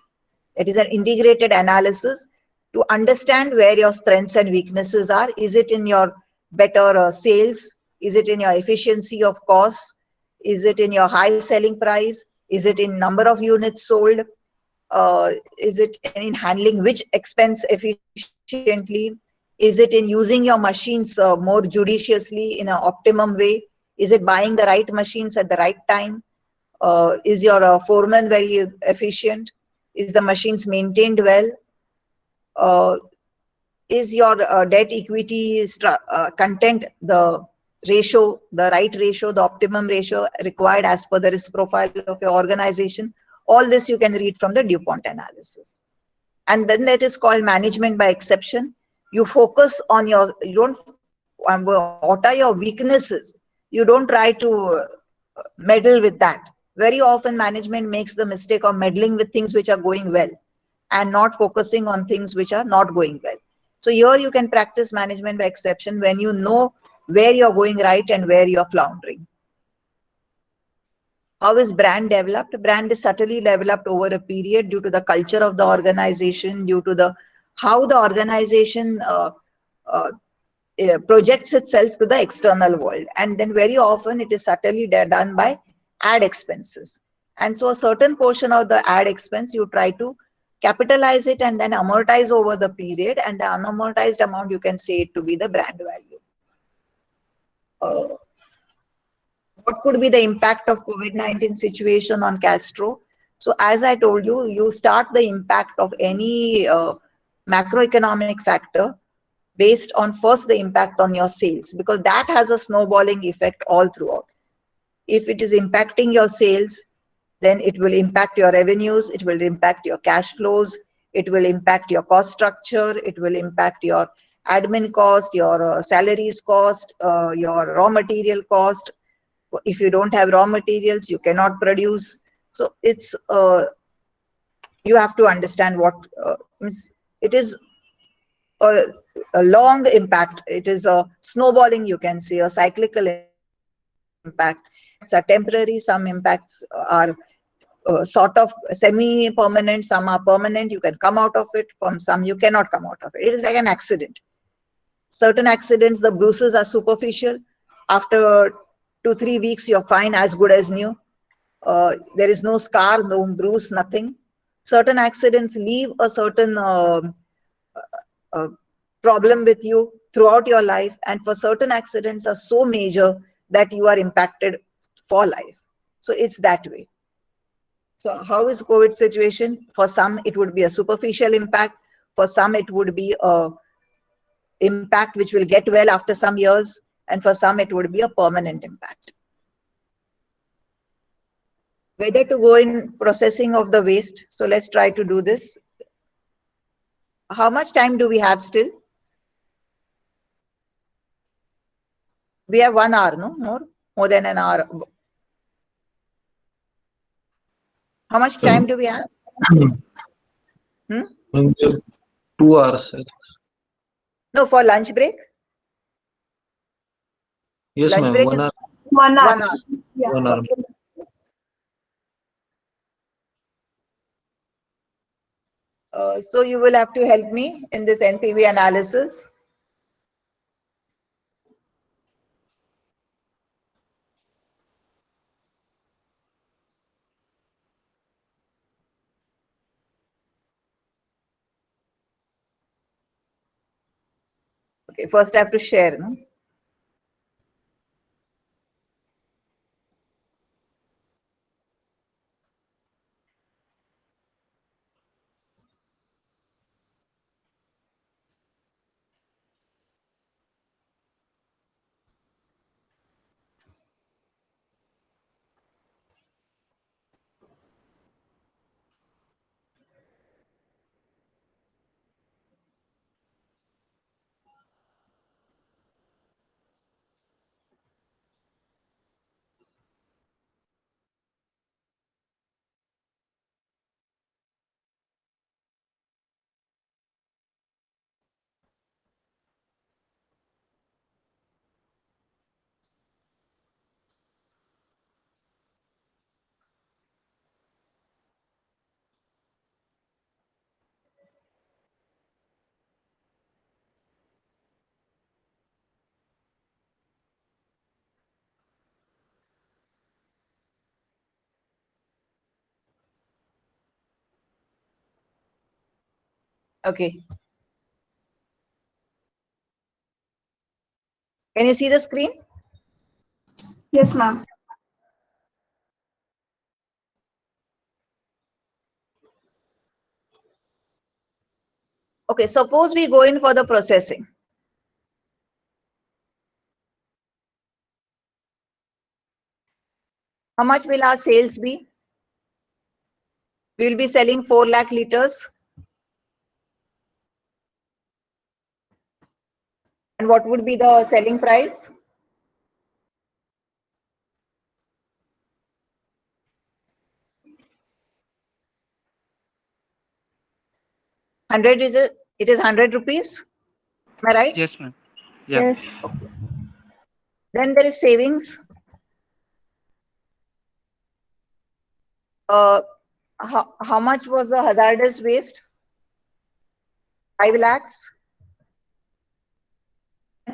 It is an integrated analysis to understand where your strengths and weaknesses are. Is it in your better sales? Is it in your efficiency of costs? Is it in your high selling price? Is it in number of units sold? Is it in handling which expense efficiently? Is it in using your machines more judiciously in an optimum way? Is it buying the right machines at the right time? Is your foreman very efficient? Is the machines maintained well? Is your debt equity content the ratio, the right ratio, the optimum ratio required as per the risk profile of your organization? All this you can read from the DuPont analysis. And then that is called management by exception. You focus on what are your weaknesses? You don't try to meddle with that. Very often management makes the mistake of meddling with things which are going well and not focusing on things which are not going well. So here you can practice management by exception when you know where you're going right and where you're floundering. How is brand developed? Brand is subtly developed over a period due to the culture of the organization, due to how the organization projects itself to the external world. And then very often it is subtly done by ad expenses. And so a certain portion of the ad expense, you try to capitalize it and then amortize over the period, and the unamortized amount you can say it to be the brand value. What could be the impact of COVID-19 situation on Castro? So as I told you, you start the impact of any macroeconomic factor based on first the impact on your sales, because that has a snowballing effect all throughout. If it is impacting your sales, then it will impact your revenues, it will impact your cash flows, it will impact your cost structure, it will impact your admin cost, your salaries cost, your raw material cost. If you don't have raw materials, you cannot produce. So it's you have to understand what it is. A long impact. It is a snowballing, you can say, a cyclical impact. It's a temporary. Some impacts are sort of semi-permanent. Some are permanent. You can come out of it. From some, you cannot come out of it. It is like an accident. Certain accidents, the bruises are superficial. After 2-3 weeks, you're fine, as good as new. There is no scar, no bruise, nothing. Certain accidents leave a certain uh, problem with you throughout your life, and for certain accidents are so major that you are impacted for life. So it's that way. So how is COVID situation? For some, it would be a superficial impact. For some, it would be a impact which will get well after some years. And for some, it would be a permanent impact. Whether to go in processing of the waste. So let's try to do this. How much time do we have still? We have 1 hour, no? More than an hour. How much time do we have? Hmm? We have 2 hours. No, for lunch break? Yes, Lunch ma'am. break 1 is hour. 1 hour. 1 hour. Yeah. 1 hour. Okay. So you will have to help me in this NPV analysis. Okay, first I have to share, no? Okay. Can you see the screen? Yes, ma'am. Okay, suppose we go in for the processing. How much will our sales be? We will be selling 4 lakh liters. And what would be the selling price? It is 100 rupees. Am I right? Yes, ma'am. Yeah. Yes. Then there is savings. How much was the hazardous waste? 5 lakhs.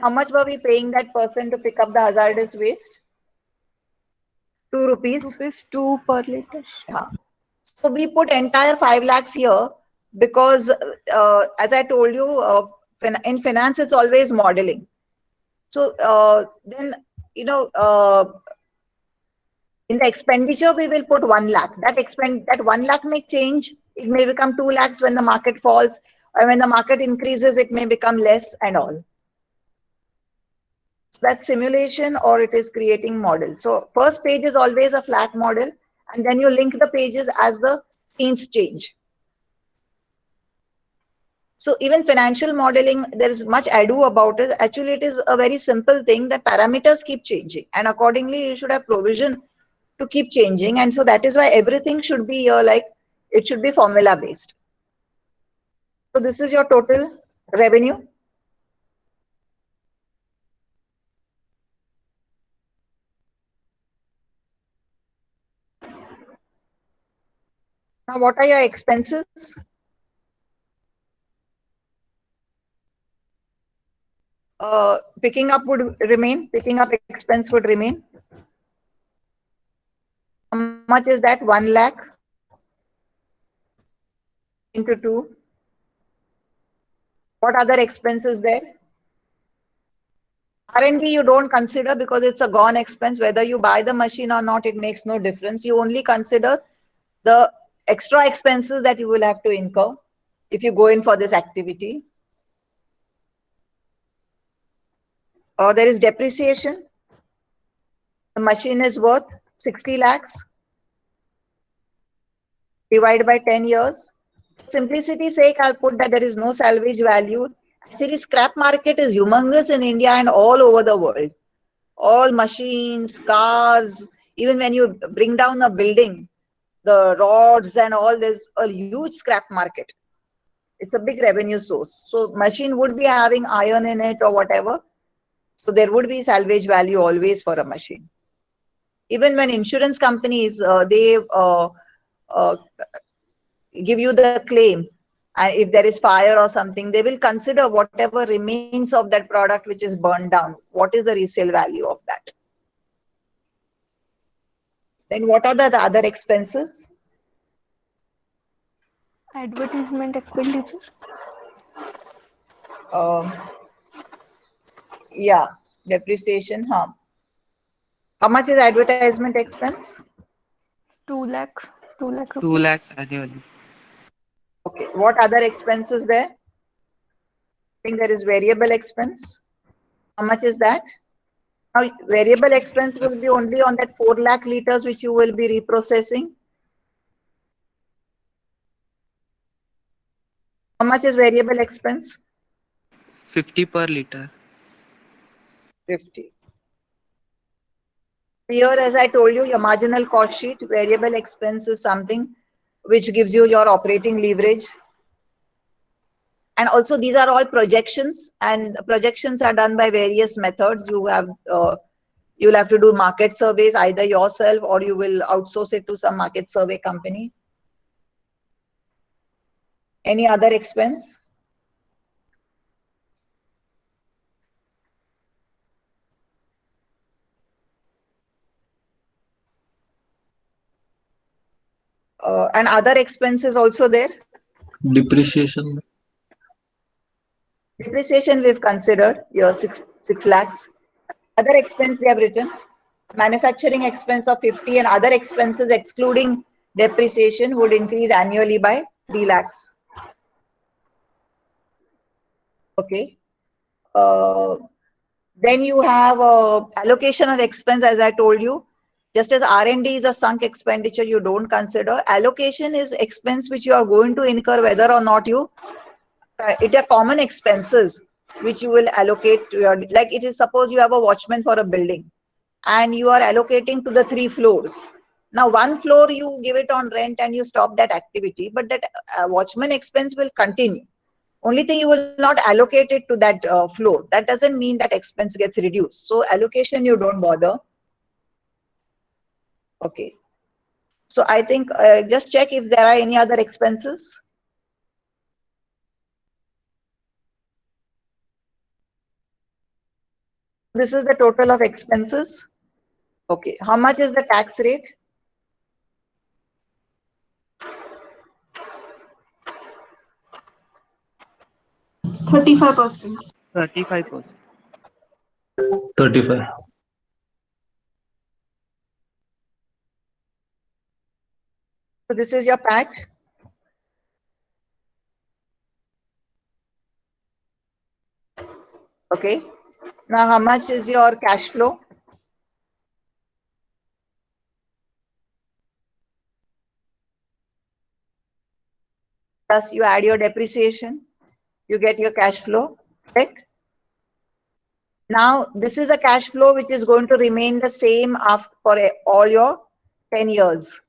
How much were we paying that person to pick up the hazardous waste? 2 rupees. ₹2 per liter. Yeah. So we put entire 5 lakhs here because, as I told you, in finance, it's always modeling. So then, in the expenditure, we will put 1 lakh. That 1 lakh may change. It may become 2 lakhs when the market falls, or when the market increases, it may become less and all. That's simulation, or it is creating model. So first page is always a flat model, and then you link the pages as the scenes change. So even financial modeling, there is much ado about it. Actually, it is a very simple thing that parameters keep changing, and accordingly, you should have provision to keep changing. And so that is why everything should be like it should be formula based. So this is your total revenue. Now, what are your expenses? Picking up would remain, picking up expense would remain. How much is that? 1 lakh into 2. What other expenses there? R&D you don't consider because it's a gone expense. Whether you buy the machine or not, it makes no difference. You only consider the extra expenses that you will have to incur if you go in for this activity. There is depreciation. The machine is worth 60 lakhs. Divide by 10 years. Simplicity's sake, I'll put that there is no salvage value. Actually, scrap market is humongous in India and all over the world. All machines, cars, even when you bring down a building, the rods and all, there's a huge scrap market. It's a big revenue source. So machine would be having iron in it or whatever. So there would be salvage value always for a machine. Even when insurance companies, they give you the claim, if there is fire or something, they will consider whatever remains of that product which is burned down. What is the resale value of that? Then what are the other expenses? Advertisement expenditure. Yeah, depreciation. How much is advertisement expense? 2 lakh. 2 lakh 2 rupees. lakhs annually. Okay, what other expenses there? I think there is variable expense. How much is that? Now, variable expense will be only on that 4 lakh liters which you will be reprocessing. How much is variable expense? 50 per liter. 50. Here, as I told you, your marginal cost sheet, variable expense is something which gives you your operating leverage. And also these are all projections, and projections are done by various methods. You'll have to do market surveys either yourself or you will outsource it to some market survey company. Any other expense? And other expenses also there. Depreciation. Depreciation we've considered, your 6 lakhs. Other expense they have written, manufacturing expense of 50 and other expenses excluding depreciation would increase annually by 3 lakhs. Okay. Then you have allocation of expense, as I told you. Just as R&D is a sunk expenditure, you don't consider. Allocation is expense which you are going to incur whether or not you, it are common expenses which you will allocate to your, like it is suppose you have a watchman for a building and you are allocating to the 3 floors. Now 1 floor you give it on rent and you stop that activity, but that watchman expense will continue. Only thing you will not allocate it to that floor. That doesn't mean that expense gets reduced. So allocation you don't bother. Okay. So I think just check if there are any other expenses. This is the total of expenses. Okay. How much is the tax rate? %35. 35%. 35. So this is your PAT. Okay. Now how much is your cash flow? Plus you add your depreciation, you get your cash flow, correct? Now this is a cash flow which is going to remain the same after for all your 10 years.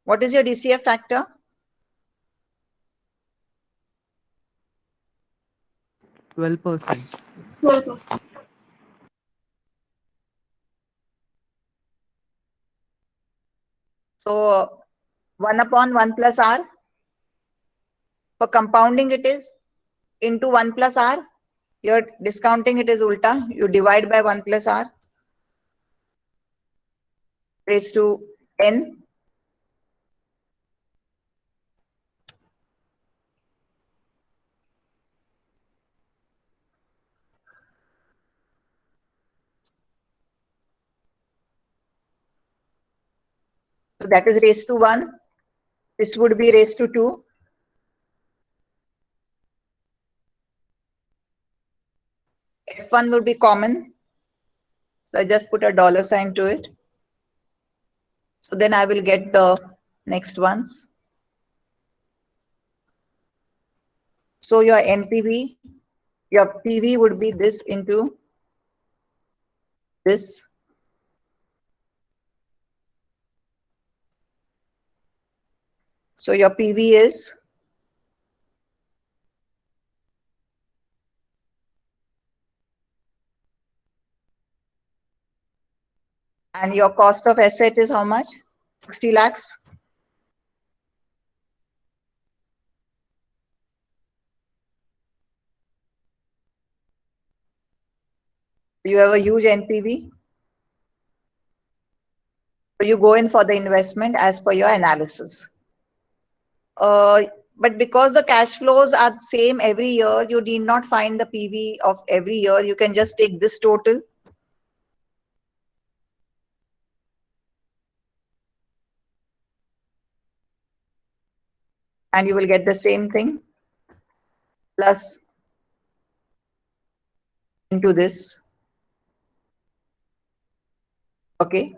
What is your DCF factor? 12%. 12%. So 1 upon 1 plus R. For compounding it is into 1 plus R. You're discounting it is ulta. You divide by 1 plus R raised to n. So that is raised to 1. This would be raised to 2. F1 would be common. So I just put a dollar sign to it. So then I will get the next ones. So your NPV, your PV would be this into this. So your PV is and your cost of asset is how much? 60 lakhs. You have a huge NPV. So you go in for the investment as per your analysis. But because the cash flows are same every year, you need not find the PV of every year. You can just take this total. And you will get the same thing plus into this. Okay.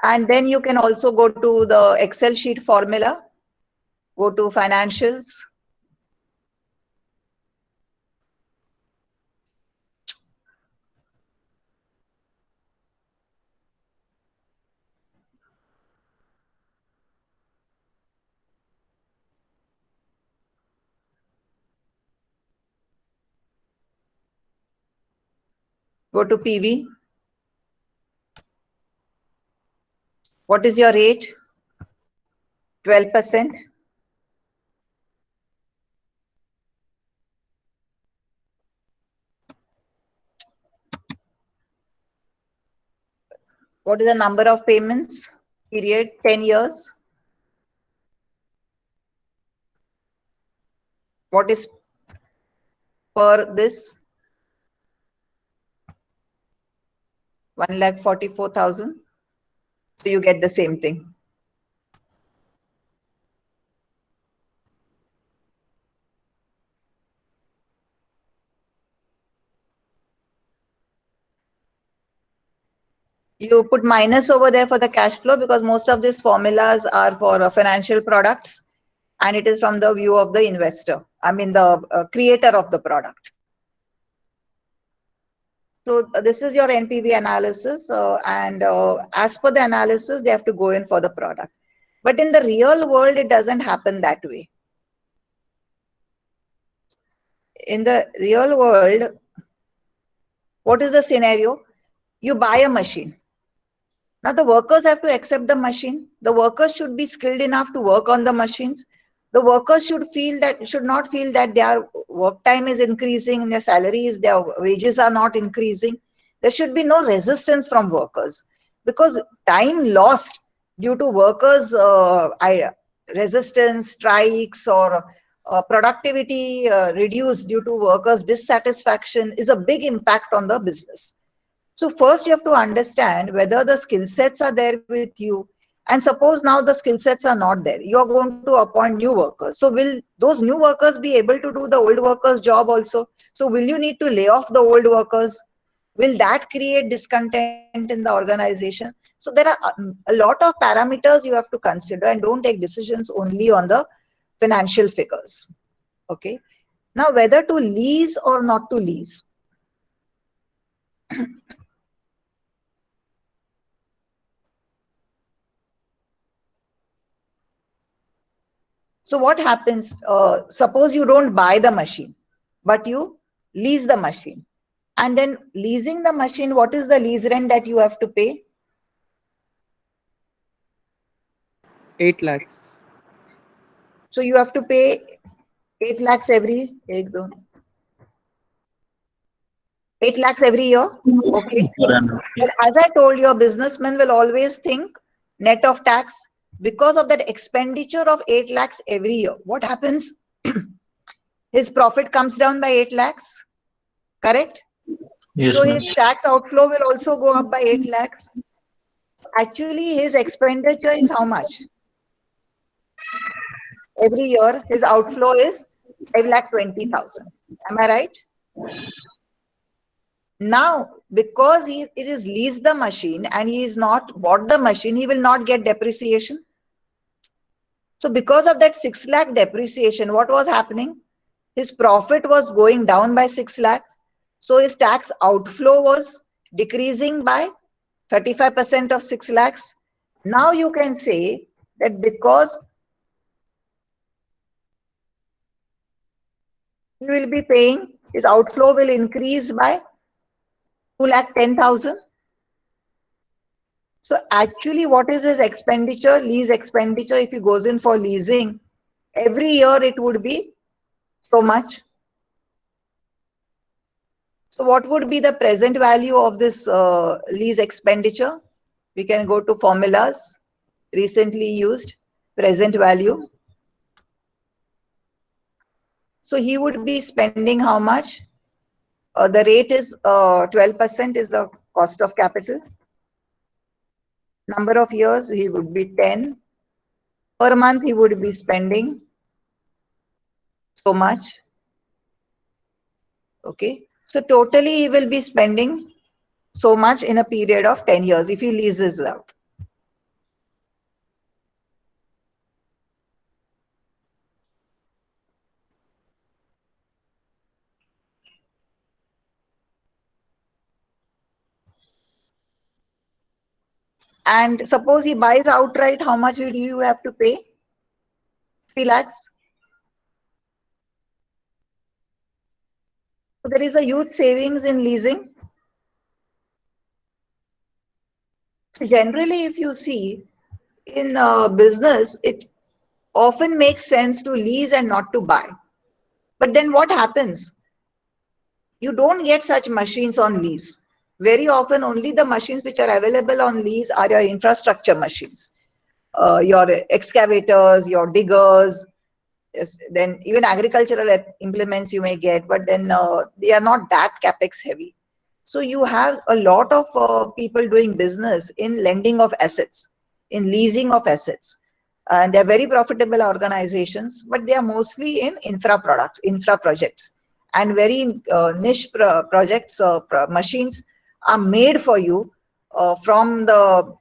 And then you can also go to the Excel sheet formula, go to financials. Go to PV. What is your rate? 12%. What is the number of payments? Period 10 years. What is per this? 1,44,000. So you get the same thing. You put minus over there for the cash flow because most of these formulas are for financial products and it is from the view of the investor. I mean the creator of the product. So this is your NPV analysis and as per the analysis, they have to go in for the product. But in the real world, it doesn't happen that way. In the real world, what is the scenario? You buy a machine. Now the workers have to accept the machine. The workers should be skilled enough to work on the machines. The workers should not feel that their work time is increasing and their salaries, their wages are not increasing. There should be no resistance from workers because time lost due to workers' resistance, strikes, or productivity reduced due to workers' dissatisfaction is a big impact on the business. So first you have to understand whether the skill sets are there with you. And suppose now the skill sets are not there. You are going to appoint new workers. So will those new workers be able to do the old workers' job also? So will you need to lay off the old workers? Will that create discontent in the organization? So there are a lot of parameters you have to consider and don't take decisions only on the financial figures. Okay. Now whether to lease or not to lease. So what happens? Suppose you don't buy the machine, but you lease the machine. And then leasing the machine, what is the lease rent that you have to pay? 8 lakhs. So you have to pay 8 lakhs every 8 lakhs every year. Okay. Per annum. But as I told you, a businessman will always think net of tax. Because of that expenditure of 8 lakhs every year, what happens? His profit comes down by 8 lakhs. Correct? Yes, So ma'am. his tax outflow will also go up by 8 lakhs. Actually, his expenditure is how much? Every year, his outflow is 5,20,000. Am I right? Now, because it is leased the machine and he is not bought the machine, he will not get depreciation. So because of that 6 lakh depreciation, what was happening? His profit was going down by 6 lakhs. So his tax outflow was decreasing by 35% of 6 lakhs. Now you can say that because he will be paying, his outflow will increase by 2,10,000. So actually what is his expenditure, lease expenditure, if he goes in for leasing, every year it would be so much. So what would be the present value of this lease expenditure? We can go to formulas, recently used, present value. So he would be spending how much? The rate is 12% is the cost of capital. Number of years, he would be 10. Per month, he would be spending so much. Okay. So totally, he will be spending so much in a period of 10 years if he leases out. And suppose he buys outright, how much would you have to pay? 3 lakhs. So there is a huge savings in leasing. So generally, if you see in business, it often makes sense to lease and not to buy. But then what happens? You don't get such machines on lease. Very often, only the machines which are available on lease are your infrastructure machines, your excavators, your diggers. Yes, then even agricultural implements you may get, but then they are not that capex heavy. So you have a lot of people doing business in lending of assets, in leasing of assets. And they're very profitable organizations, but they are mostly in infra products, infra projects. And very niche projects, machines are made for you from the,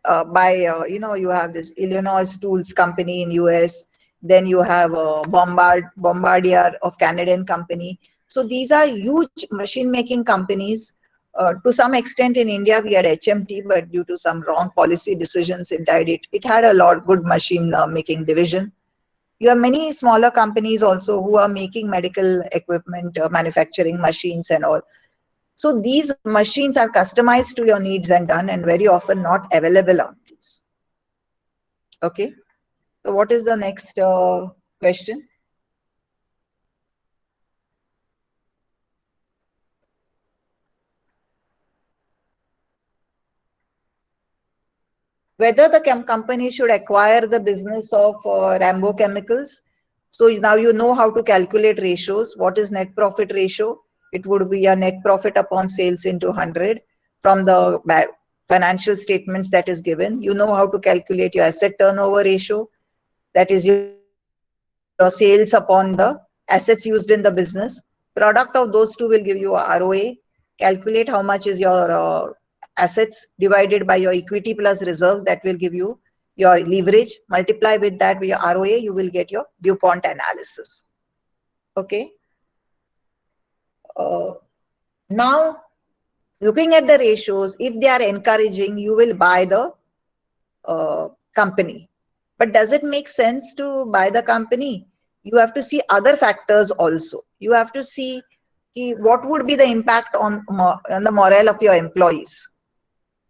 you have this Illinois Tools company in US, then you have Bombardier of Canadian company. So these are huge machine making companies. To some extent in India, we had HMT, but due to some wrong policy decisions, it died. It had a lot good machine making division. You have many smaller companies also who are making medical equipment, manufacturing machines and all. So these machines are customized to your needs and done, and very often not available on these. Okay. So what is the next question? Whether the company should acquire the business of Rambo Chemicals. So now you know how to calculate ratios. What is net profit ratio? It would be a net profit upon sales into 100 from the financial statements that is given. You know how to calculate your asset turnover ratio. That is your sales upon the assets used in the business. Product of those two will give you a ROA. Calculate how much is your assets divided by your equity plus reserves. That will give you your leverage. Multiply with that with your ROA, you will get your DuPont analysis. Okay. Now, looking at the ratios, if they are encouraging, you will buy the company. But does it make sense to buy the company? you have to see other factors also. You have to see what would be the impact on the morale of your employees.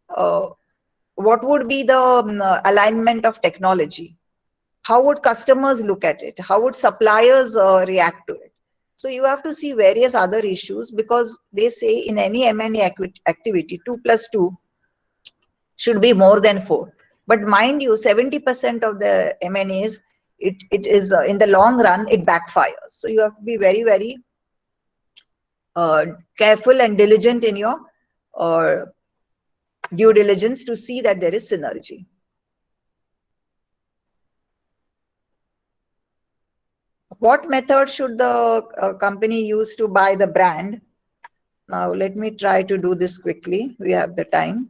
What would be the alignment of technology? How would customers look at it? How would suppliers react to it? So you have to see various other issues, because they say in any M&A activity, 2 plus 2 should be more than 4. But mind you, 70% of the M&As, it is in the long run, it backfires. So you have to be very, very careful and diligent in your due diligence to see that there is synergy. What method should the company use to buy the brand? Now, let me try to do this quickly. We have the time.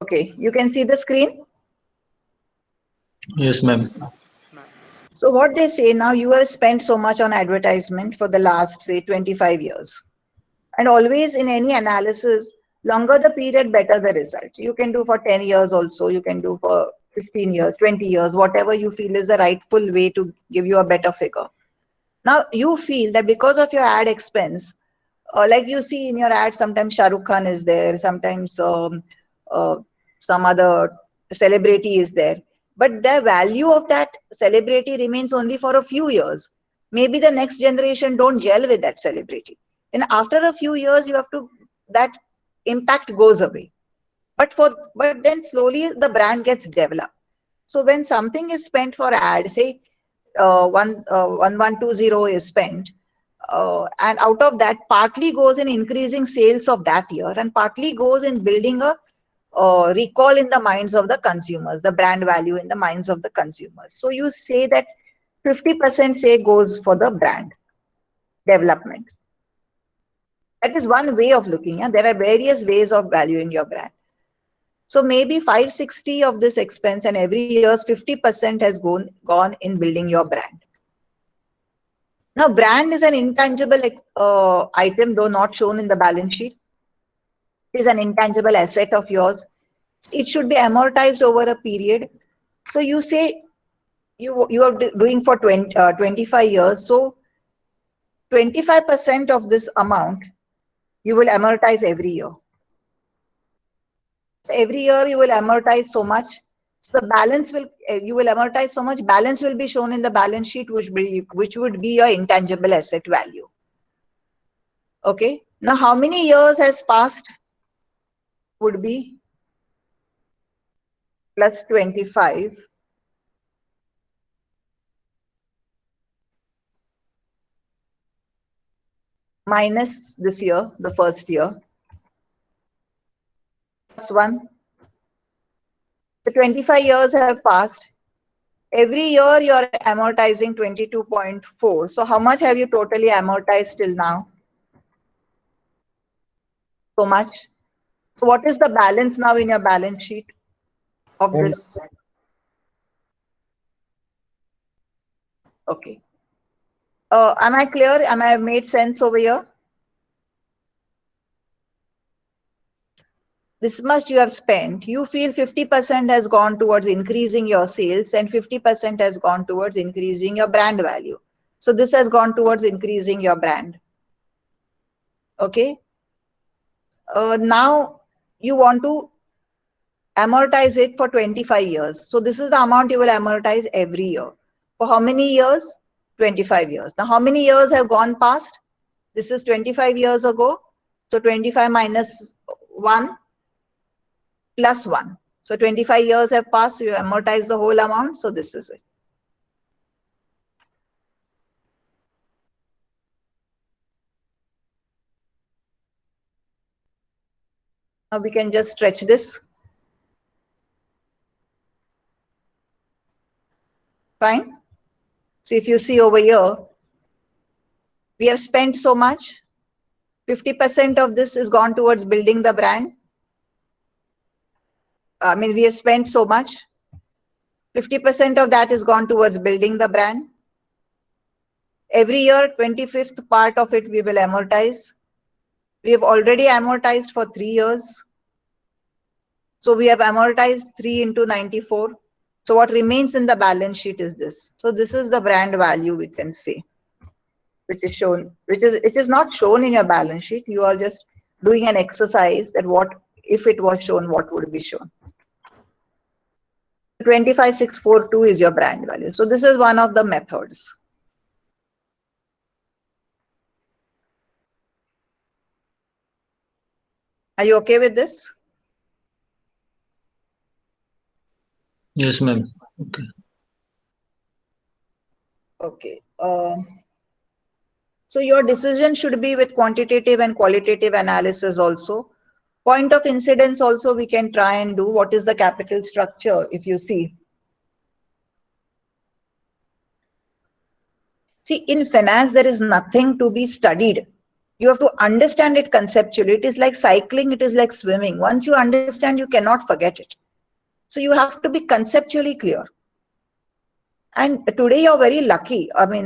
Okay, you can see the screen. Yes, ma'am. So what they say now, you have spent so much on advertisement for the last, say, 25 years. And always in any analysis, longer the period, better the result. You can do for 10 years also, you can do for 15 years, 20 years, whatever you feel is the rightful way to give you a better figure. Now, you feel that because of your ad expense, like you see in your ad, sometimes Shah Rukh Khan is there, sometimes some other celebrity is there. But the value of that celebrity remains only for a few years. Maybe the next generation don't gel with that celebrity. And after a few years, you have to, that impact goes away. But then slowly the brand gets developed. So when something is spent for ad, say 1120 is spent, and out of that, partly goes in increasing sales of that year, and partly goes in building a recall in the minds of the consumers, the brand value in the minds of the consumers. So you say that 50% say goes for the brand development. That is one way of looking at. There are various ways of valuing your brand. So maybe 560 of this expense, and every year's 50% has gone in building your brand. Now, brand is an intangible item, though not shown in the balance sheet. It is an intangible asset of yours. It should be amortized over a period. So you say you are doing for 25 years. So 25% of this amount you will amortize every year. Every year you will amortize so much. So the balance will, you will amortize so much, balance will be shown in the balance sheet, which would be your intangible asset value. Okay. Now, how many years has passed? Would be plus 25 minus this year, the first year. That's 1. The 25 years have passed. Every year you are amortizing 22.4. So how much have you totally amortized till now? So much. So what is the balance now in your balance sheet of this? Okay. Am I clear? Am I made sense over here? This much you have spent. You feel 50% has gone towards increasing your sales and 50% has gone towards increasing your brand value. So this has gone towards increasing your brand. Okay. Now you want to amortize it for 25 years. So this is the amount you will amortize every year. For how many years? 25 years. Now, how many years have gone past? This is 25 years ago. So 25 minus 1 plus 1. So 25 years have passed. So you amortize the whole amount. So this is it. Now we can just stretch this. Fine. So if you see over here, we have spent so much. 50% of this is gone towards building the brand. I mean, we have spent so much. 50% of that is gone towards building the brand. Every year, 25th part of it we will amortize. We have already amortized for 3 years. So we have amortized 3 into 94. So what remains in the balance sheet is this. So this is the brand value, we can say, which is shown, it is not shown in your balance sheet. You are just doing an exercise that what, if it was shown, what would be shown. 25642 is your brand value. So this is one of the methods. Are you okay with this? Yes, ma'am. Okay. Okay. So your decision should be with quantitative and qualitative analysis also. Point of incidence also we can try and do. What is the capital structure if you see? See, in finance, there is nothing to be studied. You have to understand it conceptually. It is like cycling, it is like swimming. Once you understand, you cannot forget it. So you have to be conceptually clear. And today you're very lucky. I mean,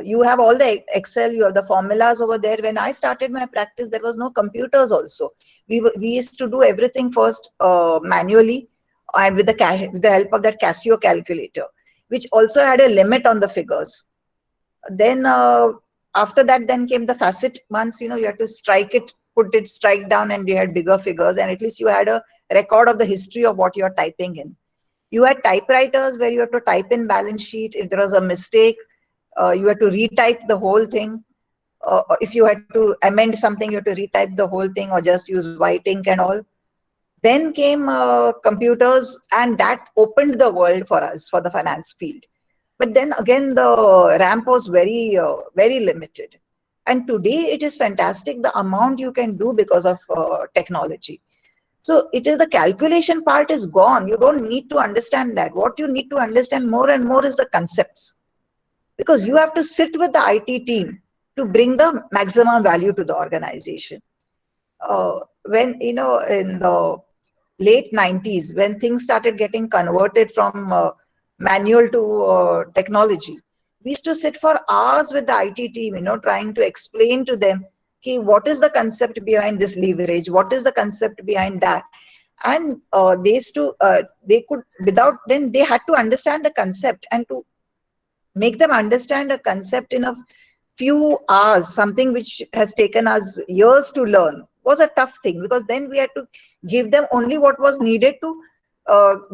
you have all the Excel, you have the formulas over there. When I started my practice, there was no computers also. We used to do everything first manually and with the help of that Casio calculator, which also had a limit on the figures. Then after that, then came the facet ones, you had to strike it, put it, strike down, and you had bigger figures. And at least you had a record of the history of what you're typing in. You had typewriters where you had to type in balance sheet. If there was a mistake, you had to retype the whole thing. If you had to amend something, you had to retype the whole thing or just use white ink and all. Then came computers, and that opened the world for us, for the finance field. But then again, the ramp was very, very limited. And today it is fantastic, the amount you can do because of technology. So it is the calculation part is gone. You don't need to understand that. What you need to understand more and more is the concepts. Because you have to sit with the IT team to bring the maximum value to the organization. When, in the late 90s, when things started getting converted from manual to technology, we used to sit for hours with the IT team, trying to explain to them, okay, what is the concept behind this leverage? What is the concept behind that? And they used to, they could, without, then they had to understand the concept, and to make them understand a concept in a few hours, something which has taken us years to learn, was a tough thing, because then we had to give them only what was needed to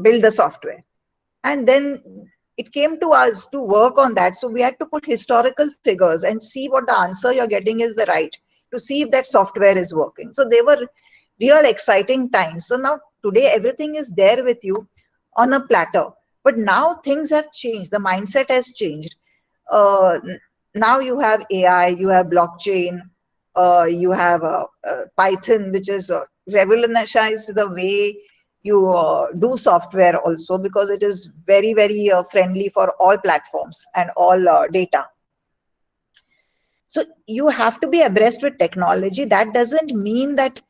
build the software. And then it came to us to work on that. So we had to put historical figures and see what the answer you're getting is the right, to see if that software is working. So they were real exciting times. So now today everything is there with you on a platter. But now things have changed. The mindset has changed. Now you have AI, you have blockchain, you have Python, which is revolutionized the way you do software also, because it is very, very friendly for all platforms and all data. So you have to be abreast with technology. That doesn't mean that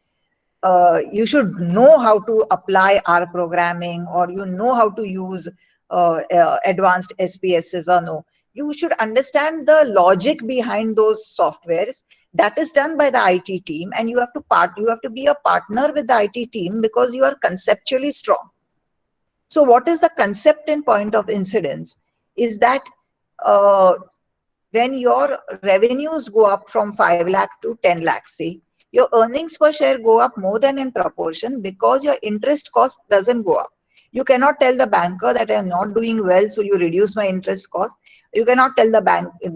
you should know how to apply R programming, or how to use advanced SPSS or no. You should understand the logic behind those softwares. That is done by the IT team, and you have to be a partner with the IT team, because you are conceptually strong. So what is the concept and point of incidence is that when your revenues go up from 5 lakh to 10 lakh, say, your earnings per share go up more than in proportion, because your interest cost doesn't go up. You cannot tell the banker that I am not doing well, so you reduce my interest cost. You cannot tell the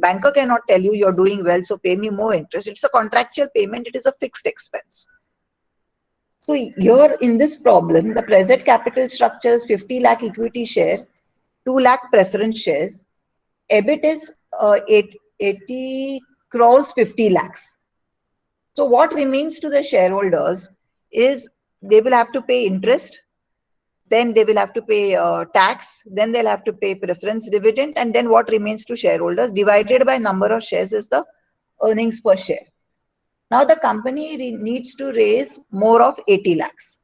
banker cannot tell you you're doing well, so pay me more interest. It's a contractual payment. It is a fixed expense. So here in this problem, the present capital structure is 50 lakh equity share, 2 lakh preference shares. EBIT is 80 crores, 50 lakhs. So what remains to the shareholders is they will have to pay interest. then they will have to pay tax, then they'll have to pay preference dividend, and then what remains to shareholders divided by number of shares is the earnings per share. Now the company needs to raise more of 80 lakhs.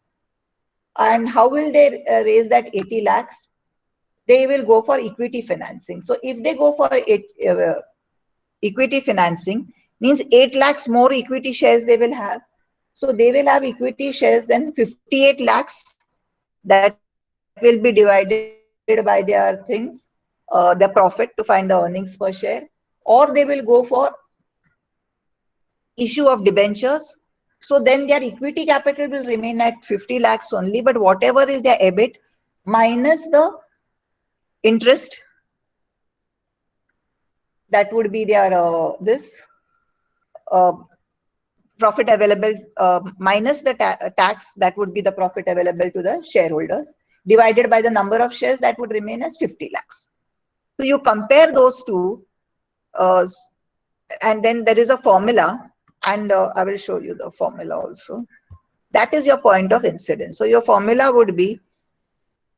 And how will they raise that 80 lakhs? They will go for equity financing. So if they go for equity financing, means 8 lakhs more equity shares they will have. So they will have equity shares, then 58 lakhs that will be divided by their things, their profit to find the earnings per share, or they will go for issue of debentures. So then their equity capital will remain at 50 lakhs only, but whatever is their EBIT minus the interest, that would be their profit available minus the tax, that would be the profit available to the shareholders, divided by the number of shares, that would remain as 50 lakhs. So you compare those two, and then there is a formula, and I will show you the formula also. That is your point of incidence. So your formula would be,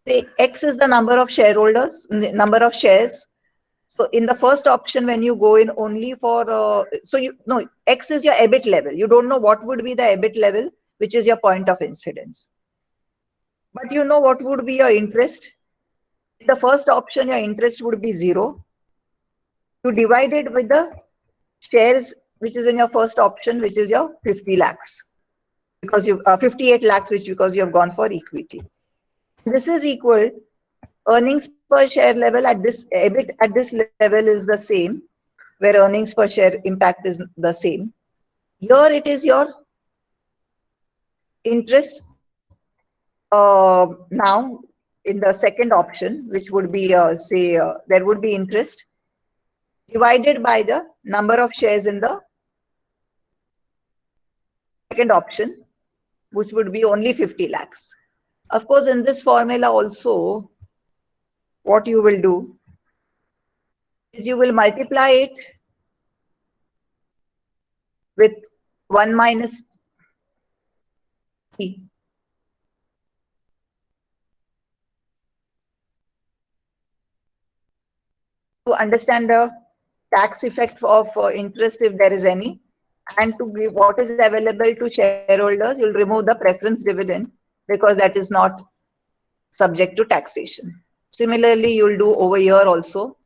say, X is the number of shareholders, number of shares. So in the first option, when you go in only for, X is your EBIT level. You don't know what would be the EBIT level, which is your point of incidence. But you know what would be your interest. In the first option, your interest would be 0. You divide it with the shares, which is in your first option, which is your 50 lakhs. Because you 58 lakhs, which because you have gone for equity. This is equal, earnings per share level at this EBIT at this level is the same, where earnings per share impact is the same. Here it is your interest now in the second option, which would be there would be interest divided by the number of shares in the second option, which would be only 50 lakhs. Of course, in this formula also, what you will do is you will multiply it with 1 minus t. To understand the tax effect of interest, if there is any, and to give what is available to shareholders, you'll remove the preference dividend because that is not subject to taxation. Similarly, you'll do over here also.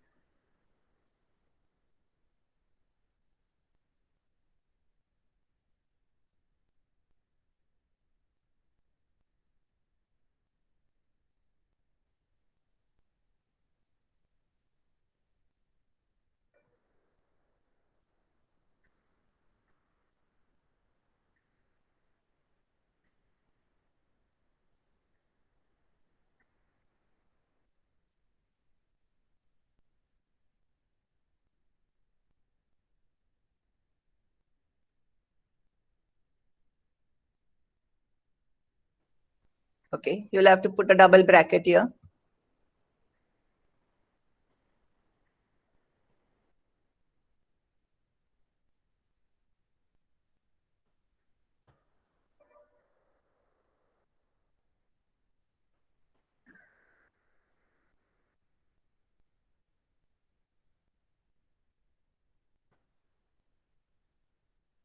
Okay, you'll have to put a double bracket here.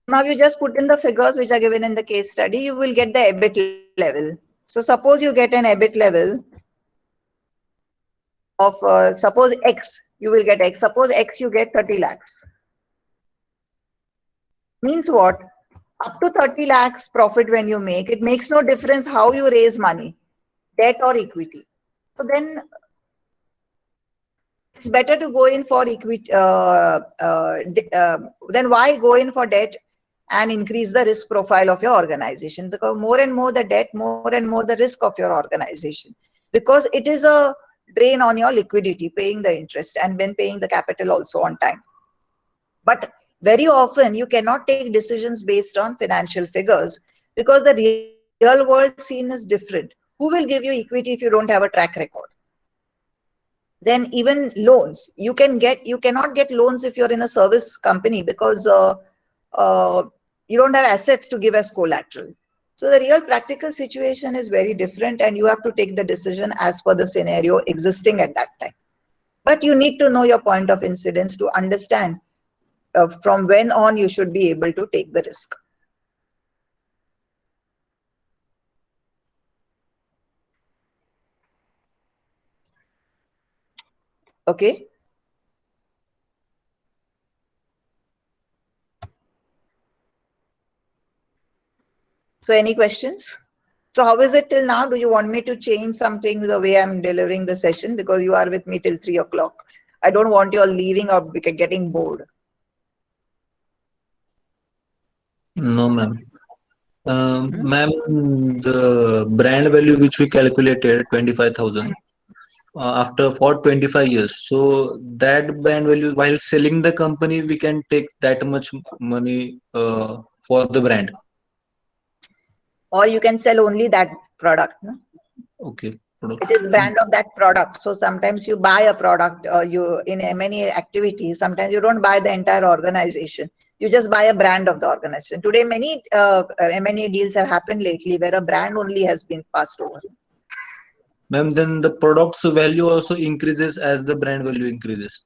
Now you just put in the figures which are given in the case study, you will get the EBIT level. So suppose you get an EBIT level of, suppose X, you will get X. Suppose X, you get 30 lakhs. Means what? Up to 30 lakhs profit when you make, it makes no difference how you raise money, debt or equity. So then it's better to go in for equity. Then why go in for debt and increase the risk profile of your organization? Because more and more the debt, more and more the risk of your organization. Because it is a drain on your liquidity, paying the interest and then paying the capital also on time. But very often you cannot take decisions based on financial figures because the real world scene is different. Who will give you equity if you don't have a track record? Then even loans, you cannot get loans if you're in a service company because you don't have assets to give as collateral. So the real practical situation is very different, and you have to take the decision as per the scenario existing at that time. But you need to know your point of incidence to understand from when on you should be able to take the risk. Okay. So any questions? So how is it till now? Do you want me to change something the way I'm delivering the session? Because you are with me till 3 o'clock. I don't want you all leaving or getting bored. No, ma'am. Ma'am, the brand value which we calculated 25,000 after for 25 years. So that brand value, while selling the company, we can take that much money for the brand. Or you can sell only that product. No? Okay. It is brand of that product. So sometimes you buy a product, you in many activities, sometimes you don't buy the entire organization. You just buy a brand of the organization. Today, many M&A deals have happened lately where a brand only has been passed over. Ma'am, then the product's value also increases as the brand value increases.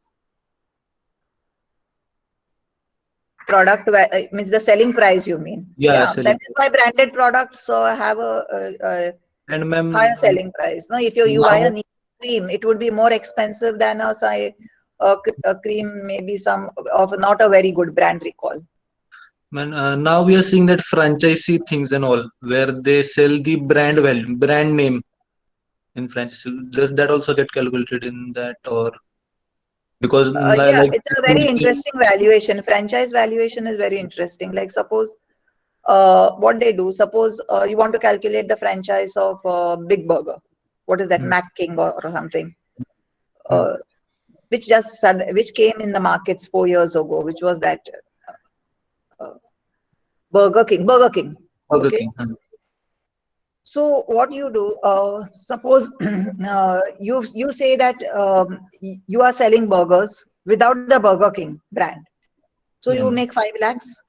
Product means the selling price, you mean? Yeah, That is why branded products have a and ma'am, higher selling price. No, if you buy a cream, it would be more expensive than a cream, maybe some of not a very good brand recall. Man, now we are seeing that franchisee things and all, where they sell the brand value, brand name in franchise. Does that also get calculated in that, or because Yeah, like it's a very interesting valuation. Franchise valuation is very interesting. Like suppose what they do. Suppose you want to calculate the franchise of Big Burger. What is that, Mac King or something? Which came in the markets 4 years ago. Which was that Burger King. Burger King. So what you do, suppose you say that you are selling burgers without the Burger King brand. So you make 5 lakhs.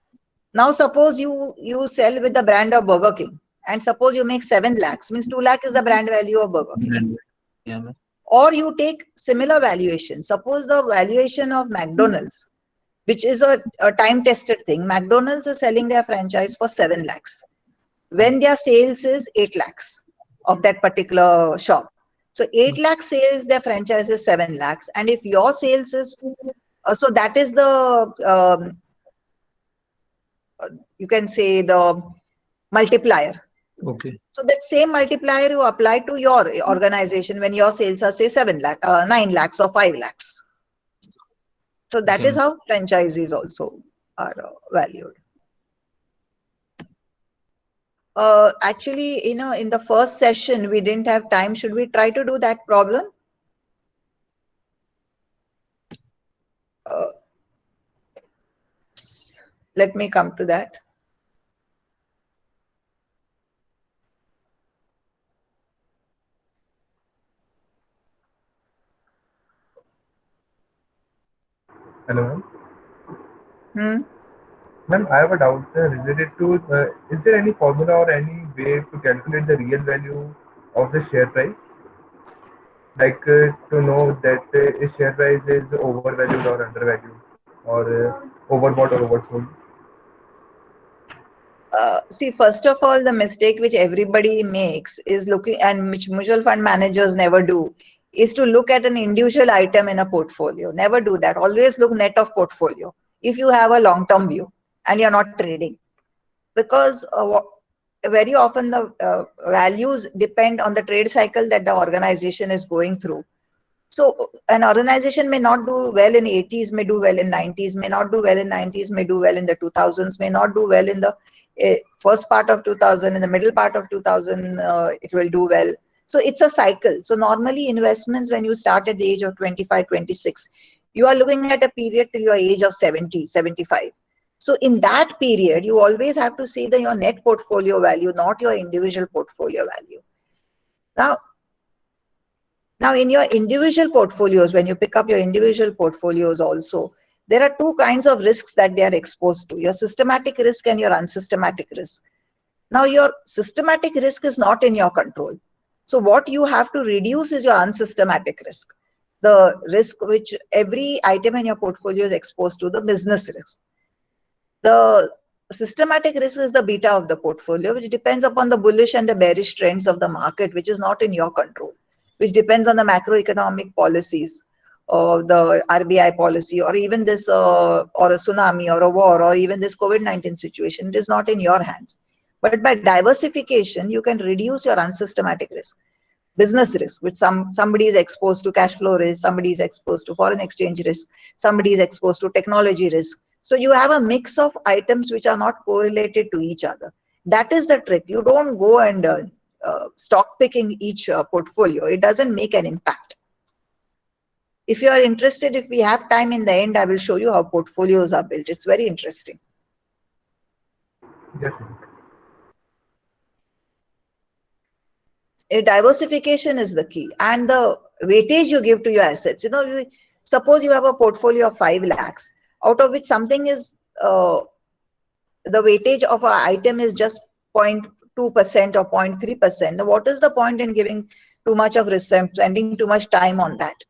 Now suppose you sell with the brand of Burger King, and suppose you make 7 lakhs, means 2 lakh is the brand value of Burger King. Or you take similar valuation. Suppose the valuation of McDonald's, which is a time-tested thing. McDonald's is selling their franchise for 7 lakhs. When their sales is 8 lakhs of that particular shop. So 8 lakh sales, their franchise is 7 lakhs. And if your sales is, so that is the, you can say the multiplier. Okay. So that same multiplier you apply to your organization when your sales are say 9 lakhs or 5 lakhs. So that is how franchisees also are valued. Actually, in the first session, we didn't have time. Should we try to do that problem? Let me come to that. Hello. Ma'am, I have a doubt related to, is there any formula or any way to calculate the real value of the share price? Like to know that a share price is overvalued or undervalued, or overbought or oversold? See, first of all, the mistake which everybody makes is looking, and which mutual fund managers never do, is to look at an individual item in a portfolio. Never do that. Always look net of portfolio if you have a long-term view and you're not trading. Because very often the values depend on the trade cycle that the organization is going through. So an organization may not do well in 80s, may do well in 90s, may not do well in 90s, may do well in the 2000s, may not do well in the first part of 2000, in the middle part of 2000, it will do well. So it's a cycle. So normally investments, when you start at the age of 25, 26, you are looking at a period till your age of 70, 75. So in that period, you always have to see your net portfolio value, not your individual portfolio value. Now, in your individual portfolios, when you pick up your individual portfolios also, there are 2 kinds of risks that they are exposed to, your systematic risk and your unsystematic risk. Now your systematic risk is not in your control. So what you have to reduce is your unsystematic risk, the risk which every item in your portfolio is exposed to, the business risk. The systematic risk is the beta of the portfolio, which depends upon the bullish and the bearish trends of the market, which is not in your control, which depends on the macroeconomic policies or the RBI policy, or even this or a tsunami or a war or even this COVID-19 situation. It is not in your hands. But by diversification, you can reduce your unsystematic risk. Business risk, which somebody is exposed to cash flow risk, somebody is exposed to foreign exchange risk, somebody is exposed to technology risk. So you have a mix of items which are not correlated to each other. That is the trick. You don't go and stock picking each portfolio. It doesn't make an impact. If you are interested, if we have time in the end, I will show you how portfolios are built. It's very interesting. Yes. Diversification is the key, and the weightage you give to your assets. Suppose you have a portfolio of 5 lakhs, out of which something is the weightage of an item is just 0.2% or 0.3%. What is the point in giving too much of risk and spending too much time on that?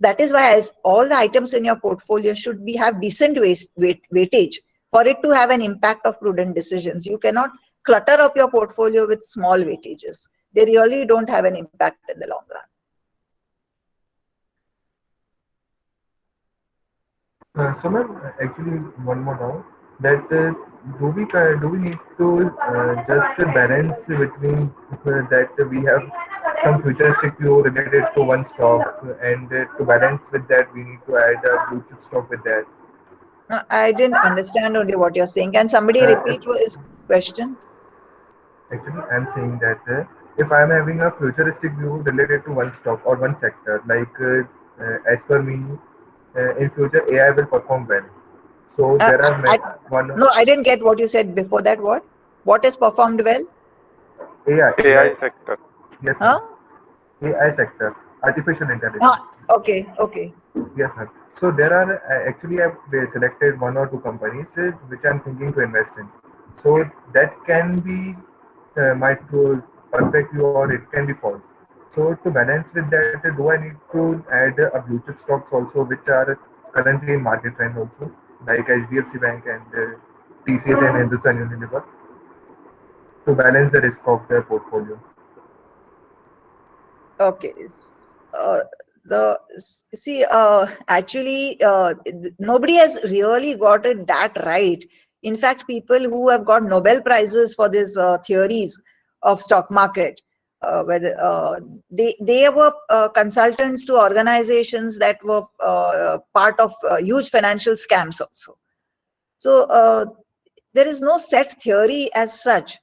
That is why, as all the items in your portfolio should have decent weightage for it to have an impact of prudent decisions. You cannot clutter up your portfolio with small weightages. They really don't have an impact in the long run. So ma'am, actually one more now, that do we need to just balance between that we have some futuristic view related to one stock, and to balance with that we need to add a blue chip stock with that. I didn't understand only what you're saying. Can somebody repeat his question? Actually, I'm saying that if I'm having a futuristic view related to one stock or one sector, like as per me, in future AI will perform well. So there are one No, I didn't get what you said before that. What has performed well? AI sector. Yes, Huh? AI sector, artificial intelligence. Okay. Yes, sir. So there are actually I've selected one or two companies which I'm thinking to invest in. So that can be my perfect view or it can be false. So to balance with that, do I need to add a blue chip stocks also which are currently in market trend also, like HDFC Bank and TCS and Hindustan Unilever, to balance the risk of their portfolio? Okay. Actually, nobody has really got it that right. In fact, people who have got Nobel Prizes for these theories of stock market, whether they were consultants to organizations that were part of huge financial scams also. So there is no set theory as such.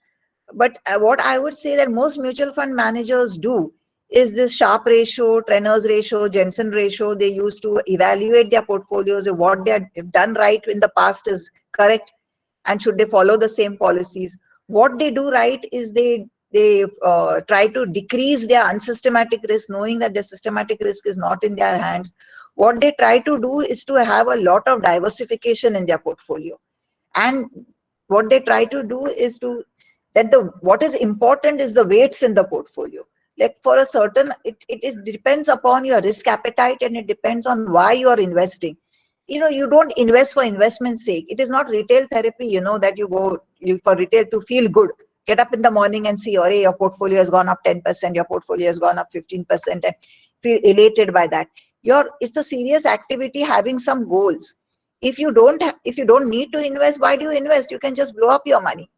But what I would say that most mutual fund managers do is this Sharpe ratio, Trenor's ratio, Jensen ratio. They use to evaluate their portfolios, if what they have done right in the past is correct, and should they follow the same policies. What they do right is they try to decrease their unsystematic risk, knowing that their systematic risk is not in their hands. What they try to do is to have a lot of diversification in their portfolio. And what they try to do is to what is important is the weights in the portfolio. Like for a certain, it depends upon your risk appetite, and it depends on why you are investing. You don't invest for investment's sake. It is not retail therapy, that you go for retail to feel good. Get up in the morning and see, your portfolio has gone up 10%, your portfolio has gone up 15%, and feel elated by that. It's a serious activity having some goals. If you don't need to invest, why do you invest? You can just blow up your money.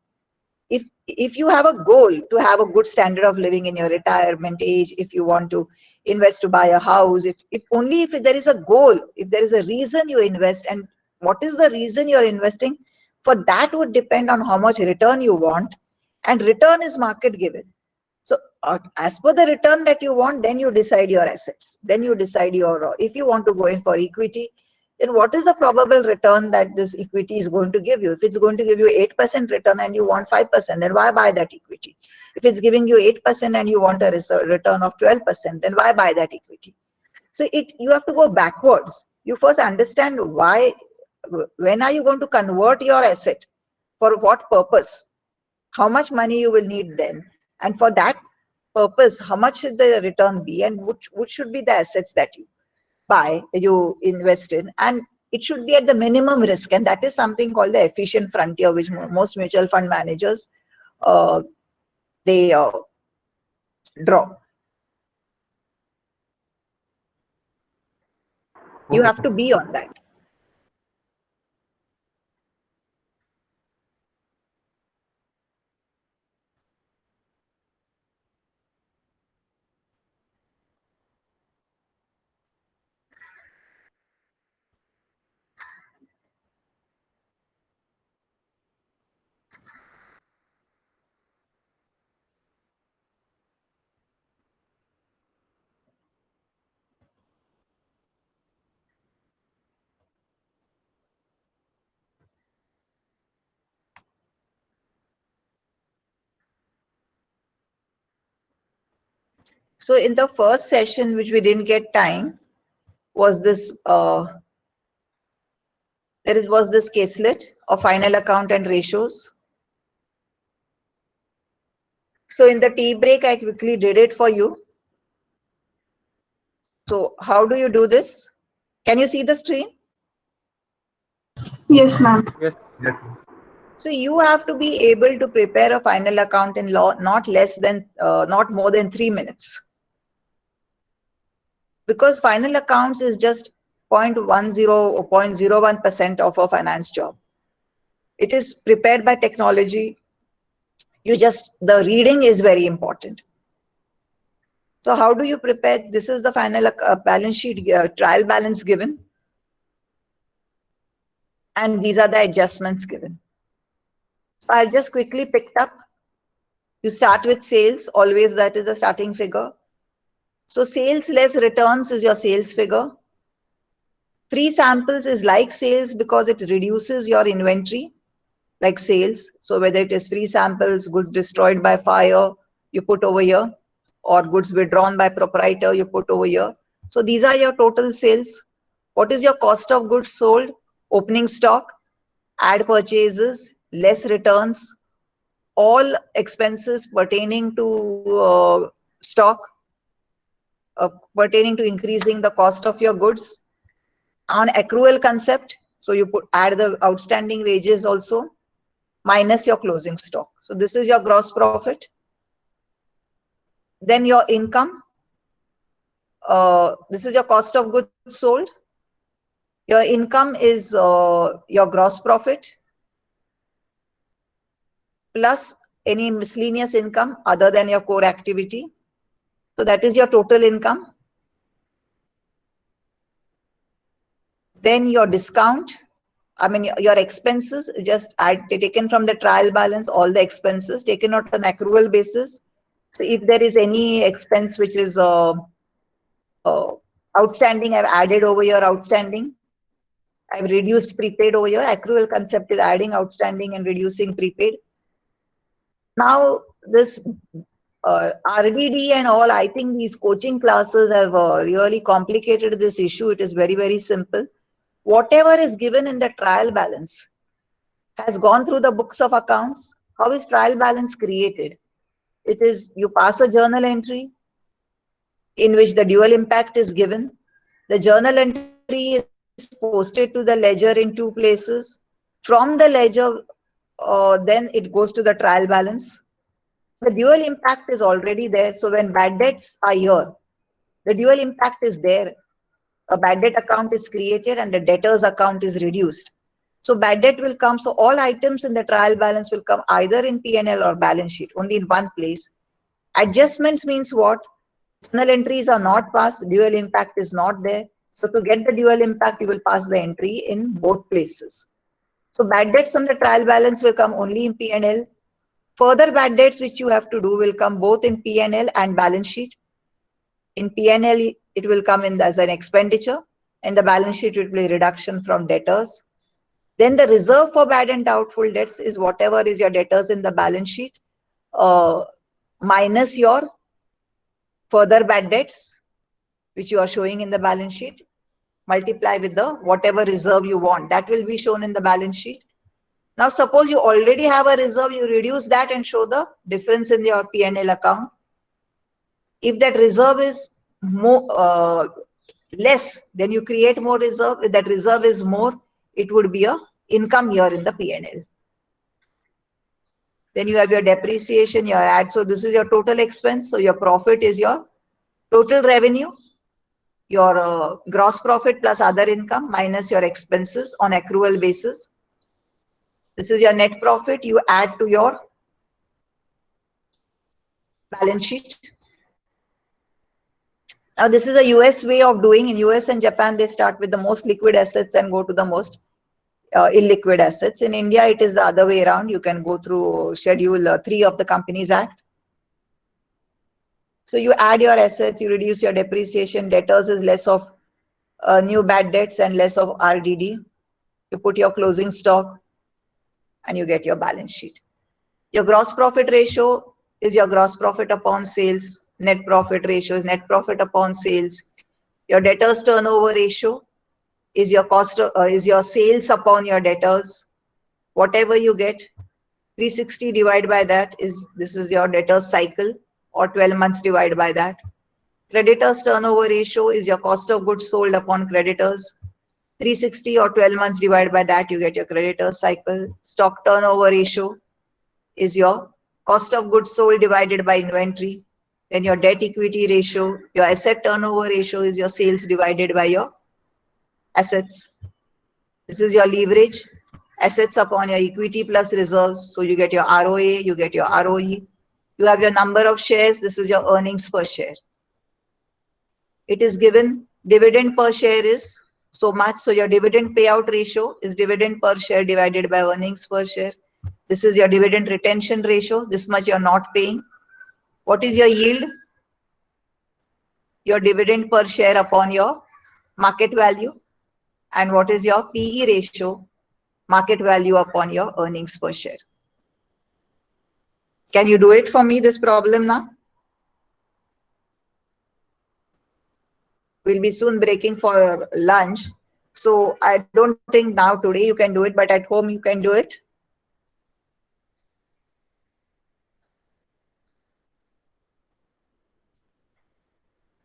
If you have a goal to have a good standard of living in your retirement age, if you want to invest to buy a house, if there is a goal, if there is a reason you invest, and what is the reason you're investing, for that would depend on how much return you want, and return is market given. So as per the return that you want, then you decide your assets. Then you decide if you want to go in for equity, then what is the probable return that this equity is going to give you? If it's going to give you 8% return and you want 5%, then why buy that equity? If it's giving you 8% and you want a return of 12%, then why buy that equity? So you have to go backwards. You first understand when are you going to convert your asset, for what purpose? how much money you will need then. And for that purpose, how much should the return be, and which should be the assets that you buy, you invest in, and it should be at the minimum risk. And that is something called the efficient frontier, which most mutual fund managers they draw. You Okay, have to be on that. So in the first session, which we didn't get time, was this was this caselet of final account and ratios. So in the tea break, I quickly did it for you. So how do you do this? Can you see the screen? Yes, ma'am. yes. So you have to be able to prepare a final account in not more than 3 minutes. Because final accounts is just 0.10 or 0.01% of a finance job. It is prepared by technology. The reading is very important. So how do you prepare? This is the final balance sheet, trial balance given. And these are the adjustments given. So I just quickly picked up. You start with sales, always that is the starting figure. So sales less returns is your sales figure. Free samples is like sales because it reduces your inventory, like sales. So whether it is free samples, goods destroyed by fire, you put over here, or goods withdrawn by proprietor, you put over here. So these are your total sales. What is your cost of goods sold? Opening stock, add purchases, less returns, all expenses pertaining to stock, pertaining to increasing the cost of your goods. On accrual concept, so you add the outstanding wages also, minus your closing stock. So this is your gross profit. Then your income. This is your cost of goods sold. Your income is your gross profit plus any miscellaneous income other than your core activity. So that is your total income. Then your discount, your expenses, just taken from the trial balance, all the expenses taken on an accrual basis. So if there is any expense which is outstanding, I've added over your outstanding. I've reduced prepaid over here. Accrual concept is adding outstanding and reducing prepaid. Now this RDD and all, I think these coaching classes have really complicated this issue. It is very, very simple. Whatever is given in the trial balance has gone through the books of accounts. How is trial balance created? It is, you pass a journal entry in which the dual impact is given. The journal entry is posted to the ledger in 2 places. From the ledger, then it goes to the trial balance. The dual impact is already there. So when bad debts are here, the dual impact is there. A bad debt account is created and the debtors account is reduced. So bad debt will come. So all items in the trial balance will come either in P&L or balance sheet, only in one place. Adjustments means what? Journal entries are not passed, dual impact is not there. So to get the dual impact, you will pass the entry in both places. So bad debts on the trial balance will come only in P&L. Further bad debts which you have to do will come both in P&L and balance sheet. In P&L, it will come in as an expenditure. In the balance sheet, it will be reduction from debtors. Then the reserve for bad and doubtful debts is whatever is your debtors in the balance sheet, minus your further bad debts, which you are showing in the balance sheet, multiply with the whatever reserve you want. That will be shown in the balance sheet. Now, suppose you already have a reserve, you reduce that and show the difference in your P&L account. If that reserve is more less, then you create more reserve. If that reserve is more, it would be a income here in the P&L. Then you have your depreciation, your ad. So this is your total expense. So your profit is your total revenue, your gross profit plus other income minus your expenses on accrual basis. This is your net profit. You add to your balance sheet. Now, this is a US way of doing. In US and Japan, they start with the most liquid assets and go to the most illiquid assets. In India, it is the other way around. You can go through Schedule 3 of the Companies Act. So you add your assets, you reduce your depreciation. Debtors is less of new bad debts and less of RDD. You put your closing stock and you get your balance sheet. Your gross profit ratio is your gross profit upon sales. Net profit ratio is net profit upon sales. Your debtors turnover ratio is your cost is your sales upon your debtors. Whatever you get, 360 divided by that is this is your debtors cycle, or 12 months divided by that. Creditors turnover ratio is your cost of goods sold upon creditors. 360 or 12 months divided by that, you get your creditors cycle. Stock turnover ratio is your cost of goods sold divided by inventory. Then your debt equity ratio, your asset turnover ratio is your sales divided by your assets. This is your leverage, assets upon your equity plus reserves. So you get your ROA, you get your ROE. You have your number of shares. This is your earnings per share. It is given dividend per share is so much. So your dividend payout ratio is dividend per share divided by earnings per share. This is your dividend retention ratio. This much you're not paying. What is your yield? Your dividend per share upon your market value. And what is your PE ratio? Market value upon your earnings per share. Can you do it for me, this problem now? We'll be soon breaking for lunch. So I don't think now today you can do it, but at home you can do it.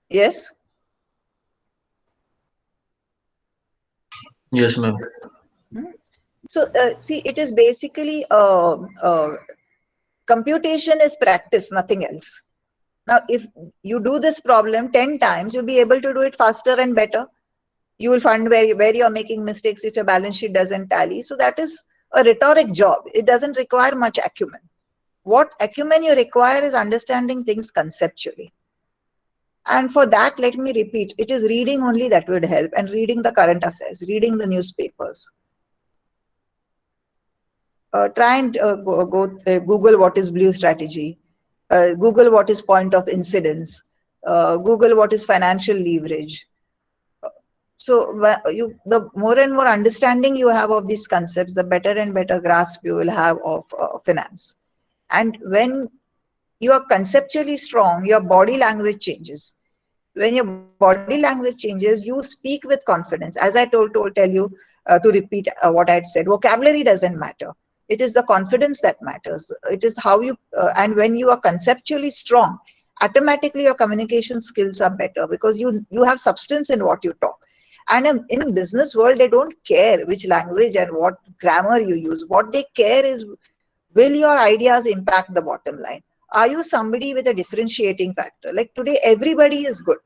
Yes? Yes, ma'am. So see, it is basically computation is practice, nothing else. Now, if you do this problem 10 times, you'll be able to do it faster and better. You will find where you're making mistakes if your balance sheet doesn't tally. So that is a rhetoric job. It doesn't require much acumen. What acumen you require is understanding things conceptually. And for that, let me repeat, it is reading only that would help, and reading the current affairs, reading the newspapers. Try and Google what is blue strategy. Google what is point of incidence. Google what is financial leverage. So the more and more understanding you have of these concepts, the better and better grasp you will have of finance. And when you are conceptually strong, your body language changes. When your body language changes, you speak with confidence. As I tell you to repeat what I had said, vocabulary doesn't matter. It is the confidence that matters. It is how you, and when you are conceptually strong, automatically your communication skills are better because you have substance in what you talk. And in business world, they don't care which language and what grammar you use. What they care is, will your ideas impact the bottom line? Are you somebody with a differentiating factor? Like today, everybody is good.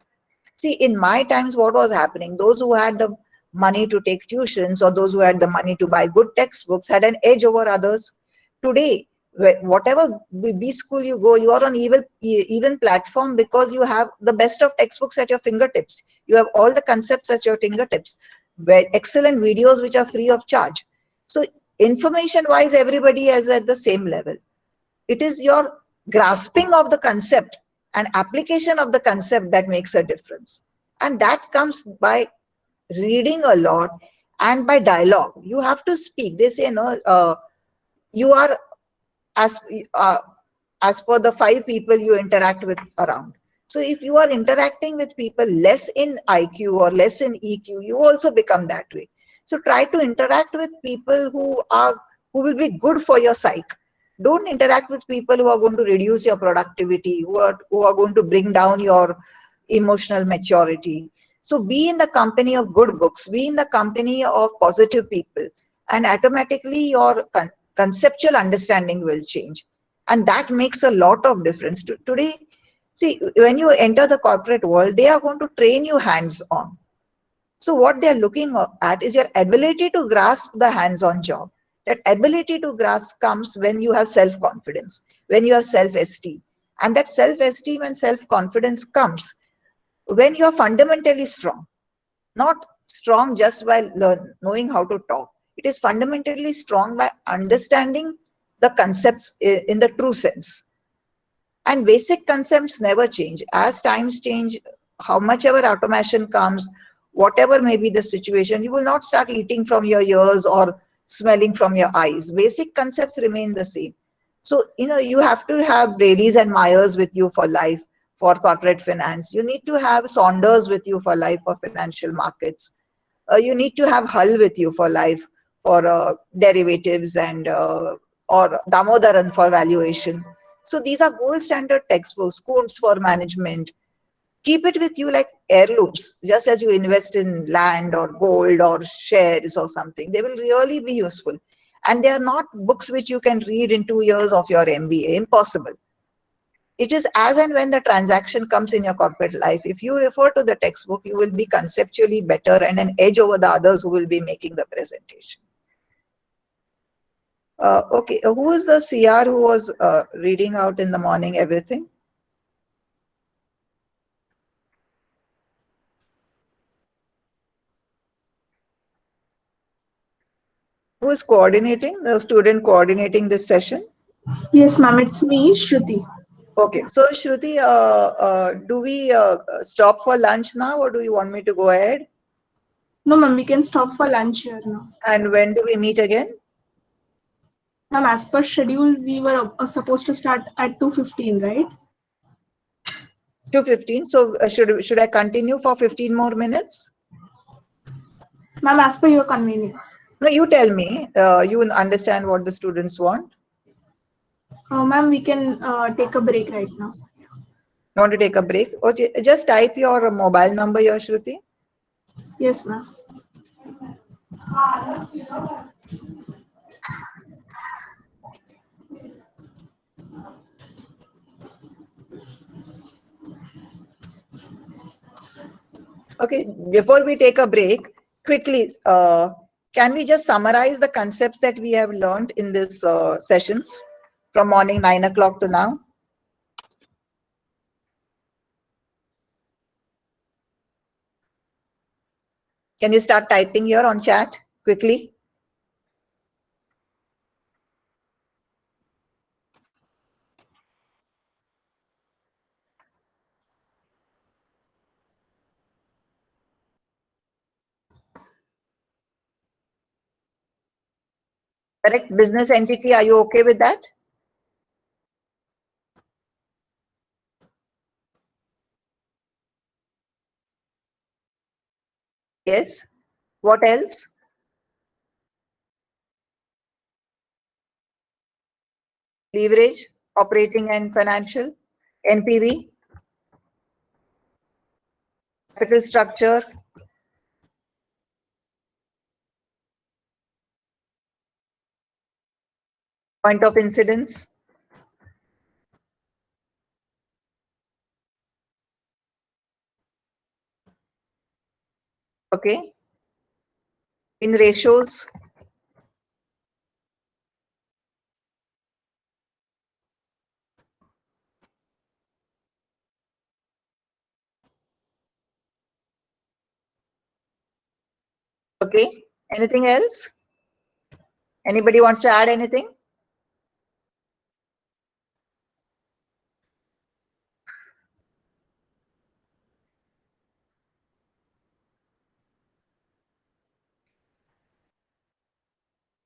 See, in my times, what was happening? Those who had the money to take tuitions or those who had the money to buy good textbooks had an edge over others. Today, whatever B school you go, you are on even platform because you have the best of textbooks at your fingertips. You have all the concepts at your fingertips. Excellent videos which are free of charge. So information-wise, everybody is at the same level. It is your grasping of the concept and application of the concept that makes a difference. And that comes by reading a lot and by dialogue. You have to speak. They say, no, you are as per the 5 people you interact with around. So if you are interacting with people less in IQ or less in EQ, you also become that way. So try to interact with people who are who will be good for your psyche. Don't interact with people who are going to reduce your productivity, who are going to bring down your emotional maturity. So be in the company of good books, be in the company of positive people, and automatically your conceptual understanding will change. And that makes a lot of difference. Today, see, when you enter the corporate world, they are going to train you hands-on. So what they're looking at is your ability to grasp the hands-on job. That ability to grasp comes when you have self-confidence, when you have self-esteem. And that self-esteem and self-confidence comes when you are fundamentally strong. Not strong just by knowing how to talk. It is fundamentally strong by understanding the concepts in the true sense. And basic concepts never change. As times change, how much ever automation comes, whatever may be the situation, you will not start eating from your ears or smelling from your eyes. Basic concepts remain the same. So, you have to have Brady's and Myers with you for life for corporate finance. You need to have Saunders with you for life for financial markets. You need to have Hull with you for life for derivatives and or Damodaran for valuation. So these are gold standard textbooks, Kuntz for management. Keep it with you like heirlooms, just as you invest in land or gold or shares or something. They will really be useful. And they are not books which you can read in 2 years of your MBA. Impossible. It is as and when the transaction comes in your corporate life. If you refer to the textbook, you will be conceptually better and an edge over the others who will be making the presentation. Okay, who is the CR who was reading out in the morning everything? Who is coordinating, the student coordinating this session? Yes, ma'am, it's me, Shruti. Okay, so Shruti, do we stop for lunch now or do you want me to go ahead? No, ma'am, we can stop for lunch here now. And when do we meet again? Ma'am, as per schedule, we were supposed to start at 2:15, right? 2:15. So should I continue for 15 more minutes? Ma'am, as per your convenience. No, you tell me. You understand what the students want. Ma'am, we can take a break right now. You want to take a break? Okay, just type your mobile number here, Shruti. Yes, ma'am. Okay, before we take a break, quickly, can we just summarize the concepts that we have learned in this sessions from morning 9 o'clock to now? Can you start typing here on chat quickly? Correct business entity, are you okay with that? Yes. What else? Leverage, operating and financial, NPV, capital structure, point of incidence, okay, in ratios, okay. Anything else? Anybody wants to add anything?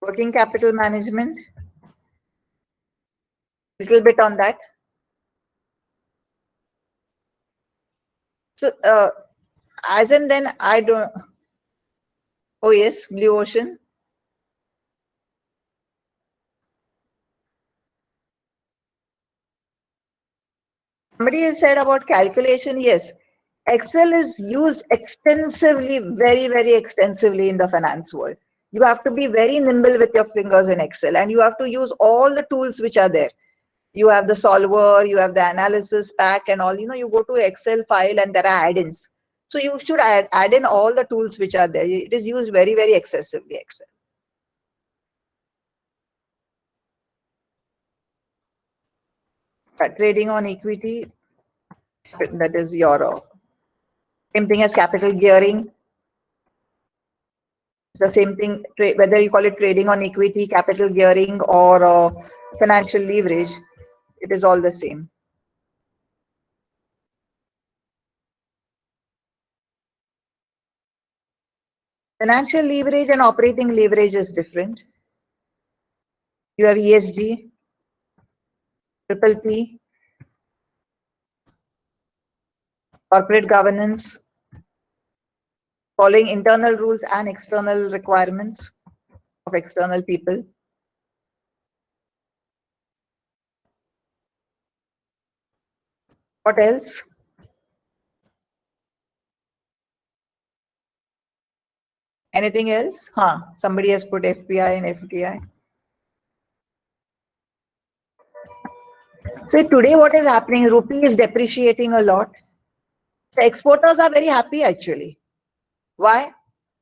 Working capital management, little bit on that. So, as and then I don't, oh yes, blue ocean. Somebody has said about calculation. Yes, Excel is used extensively, very, very extensively in the finance world. You have to be very nimble with your fingers in Excel, and you have to use all the tools which are there. You have the solver, you have the analysis pack and all. You go to Excel file and there are add-ins. So you should add in all the tools which are there. It is used very, very excessively, Excel. But trading on equity, that is your same thing as capital gearing. The same thing, whether you call it trading on equity, capital gearing, or financial leverage, it is all the same. Financial leverage and operating leverage is different. You have ESG, triple P, corporate governance, following internal rules and external requirements of external people. What else? Anything else? Somebody has put FPI and FDI. So today what is happening, rupee is depreciating a lot. So exporters are very happy actually. Why?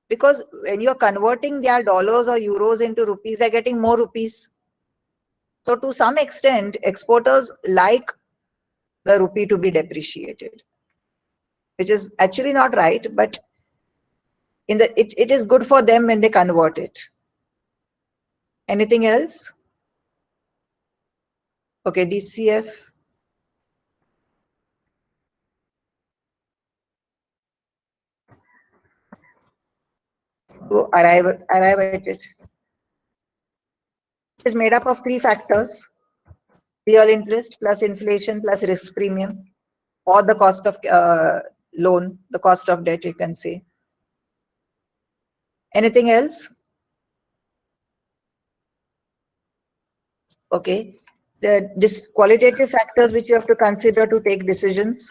Because when you're converting their dollars or euros into rupees, they're getting more rupees. So to some extent, exporters like the rupee to be depreciated, which is actually not right, but it is good for them when they convert it. Anything else? Okay, DCF. To arrive at it. It is made up of 3 factors: real interest plus inflation plus risk premium, or the cost of loan, the cost of debt, you can say. Anything else? Okay. The qualitative factors which you have to consider to take decisions,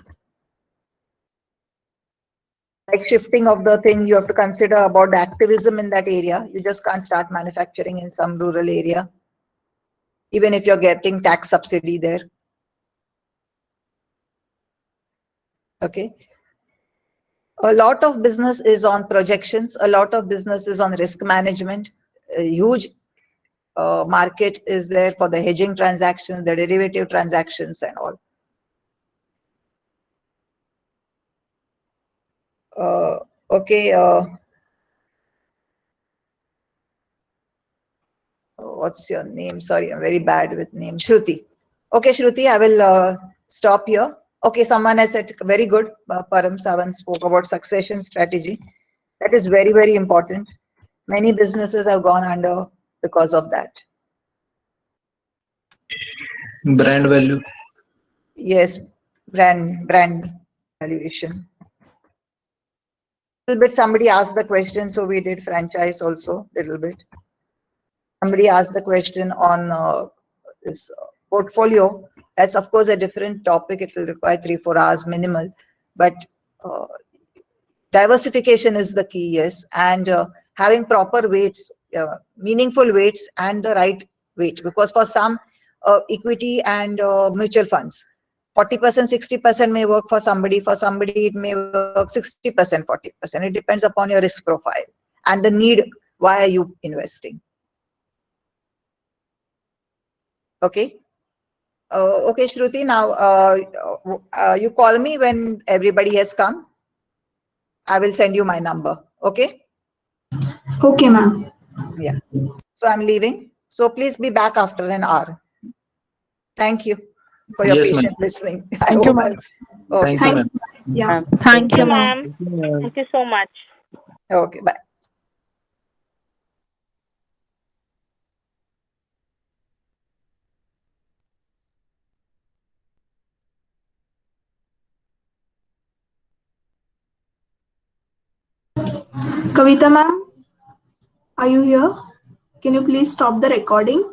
like shifting of the thing, you have to consider about the activism in that area. You just can't start manufacturing in some rural area, even if you're getting tax subsidy there. Okay. A lot of business is on projections. A lot of business is on risk management. A huge market is there for the hedging transactions, the derivative transactions and all. Okay. What's your name? Sorry, I'm very bad with names. Shruti. Okay, Shruti, I will stop here. Okay, someone has said very good. Param Savan spoke about succession strategy. That is very, very important. Many businesses have gone under because of that. Brand value. Yes, brand valuation. A little bit somebody asked the question, so we did franchise also a little bit. Somebody asked the question on this portfolio. That's of course a different topic. It will require 3-4 hours minimal, but diversification is the key, yes, and having proper weights, meaningful weights and the right weight, because for some equity and mutual funds, 40%, 60% may work for somebody it may work 60%, 40%. It depends upon your risk profile and the need. Why are you investing? Okay. Okay, Shruti, now you call me when everybody has come. I will send you my number. Okay. Okay, ma'am. Yeah. So I'm leaving. So please be back after an hour. Thank you for your Yes, patient ma'am. listening. Thank you, ma'am. Okay. Thank you, ma'am. Yeah. Thank you, ma'am. Thank you so much. Okay. Bye. Kavita ma'am, are you here? Can you please stop the recording?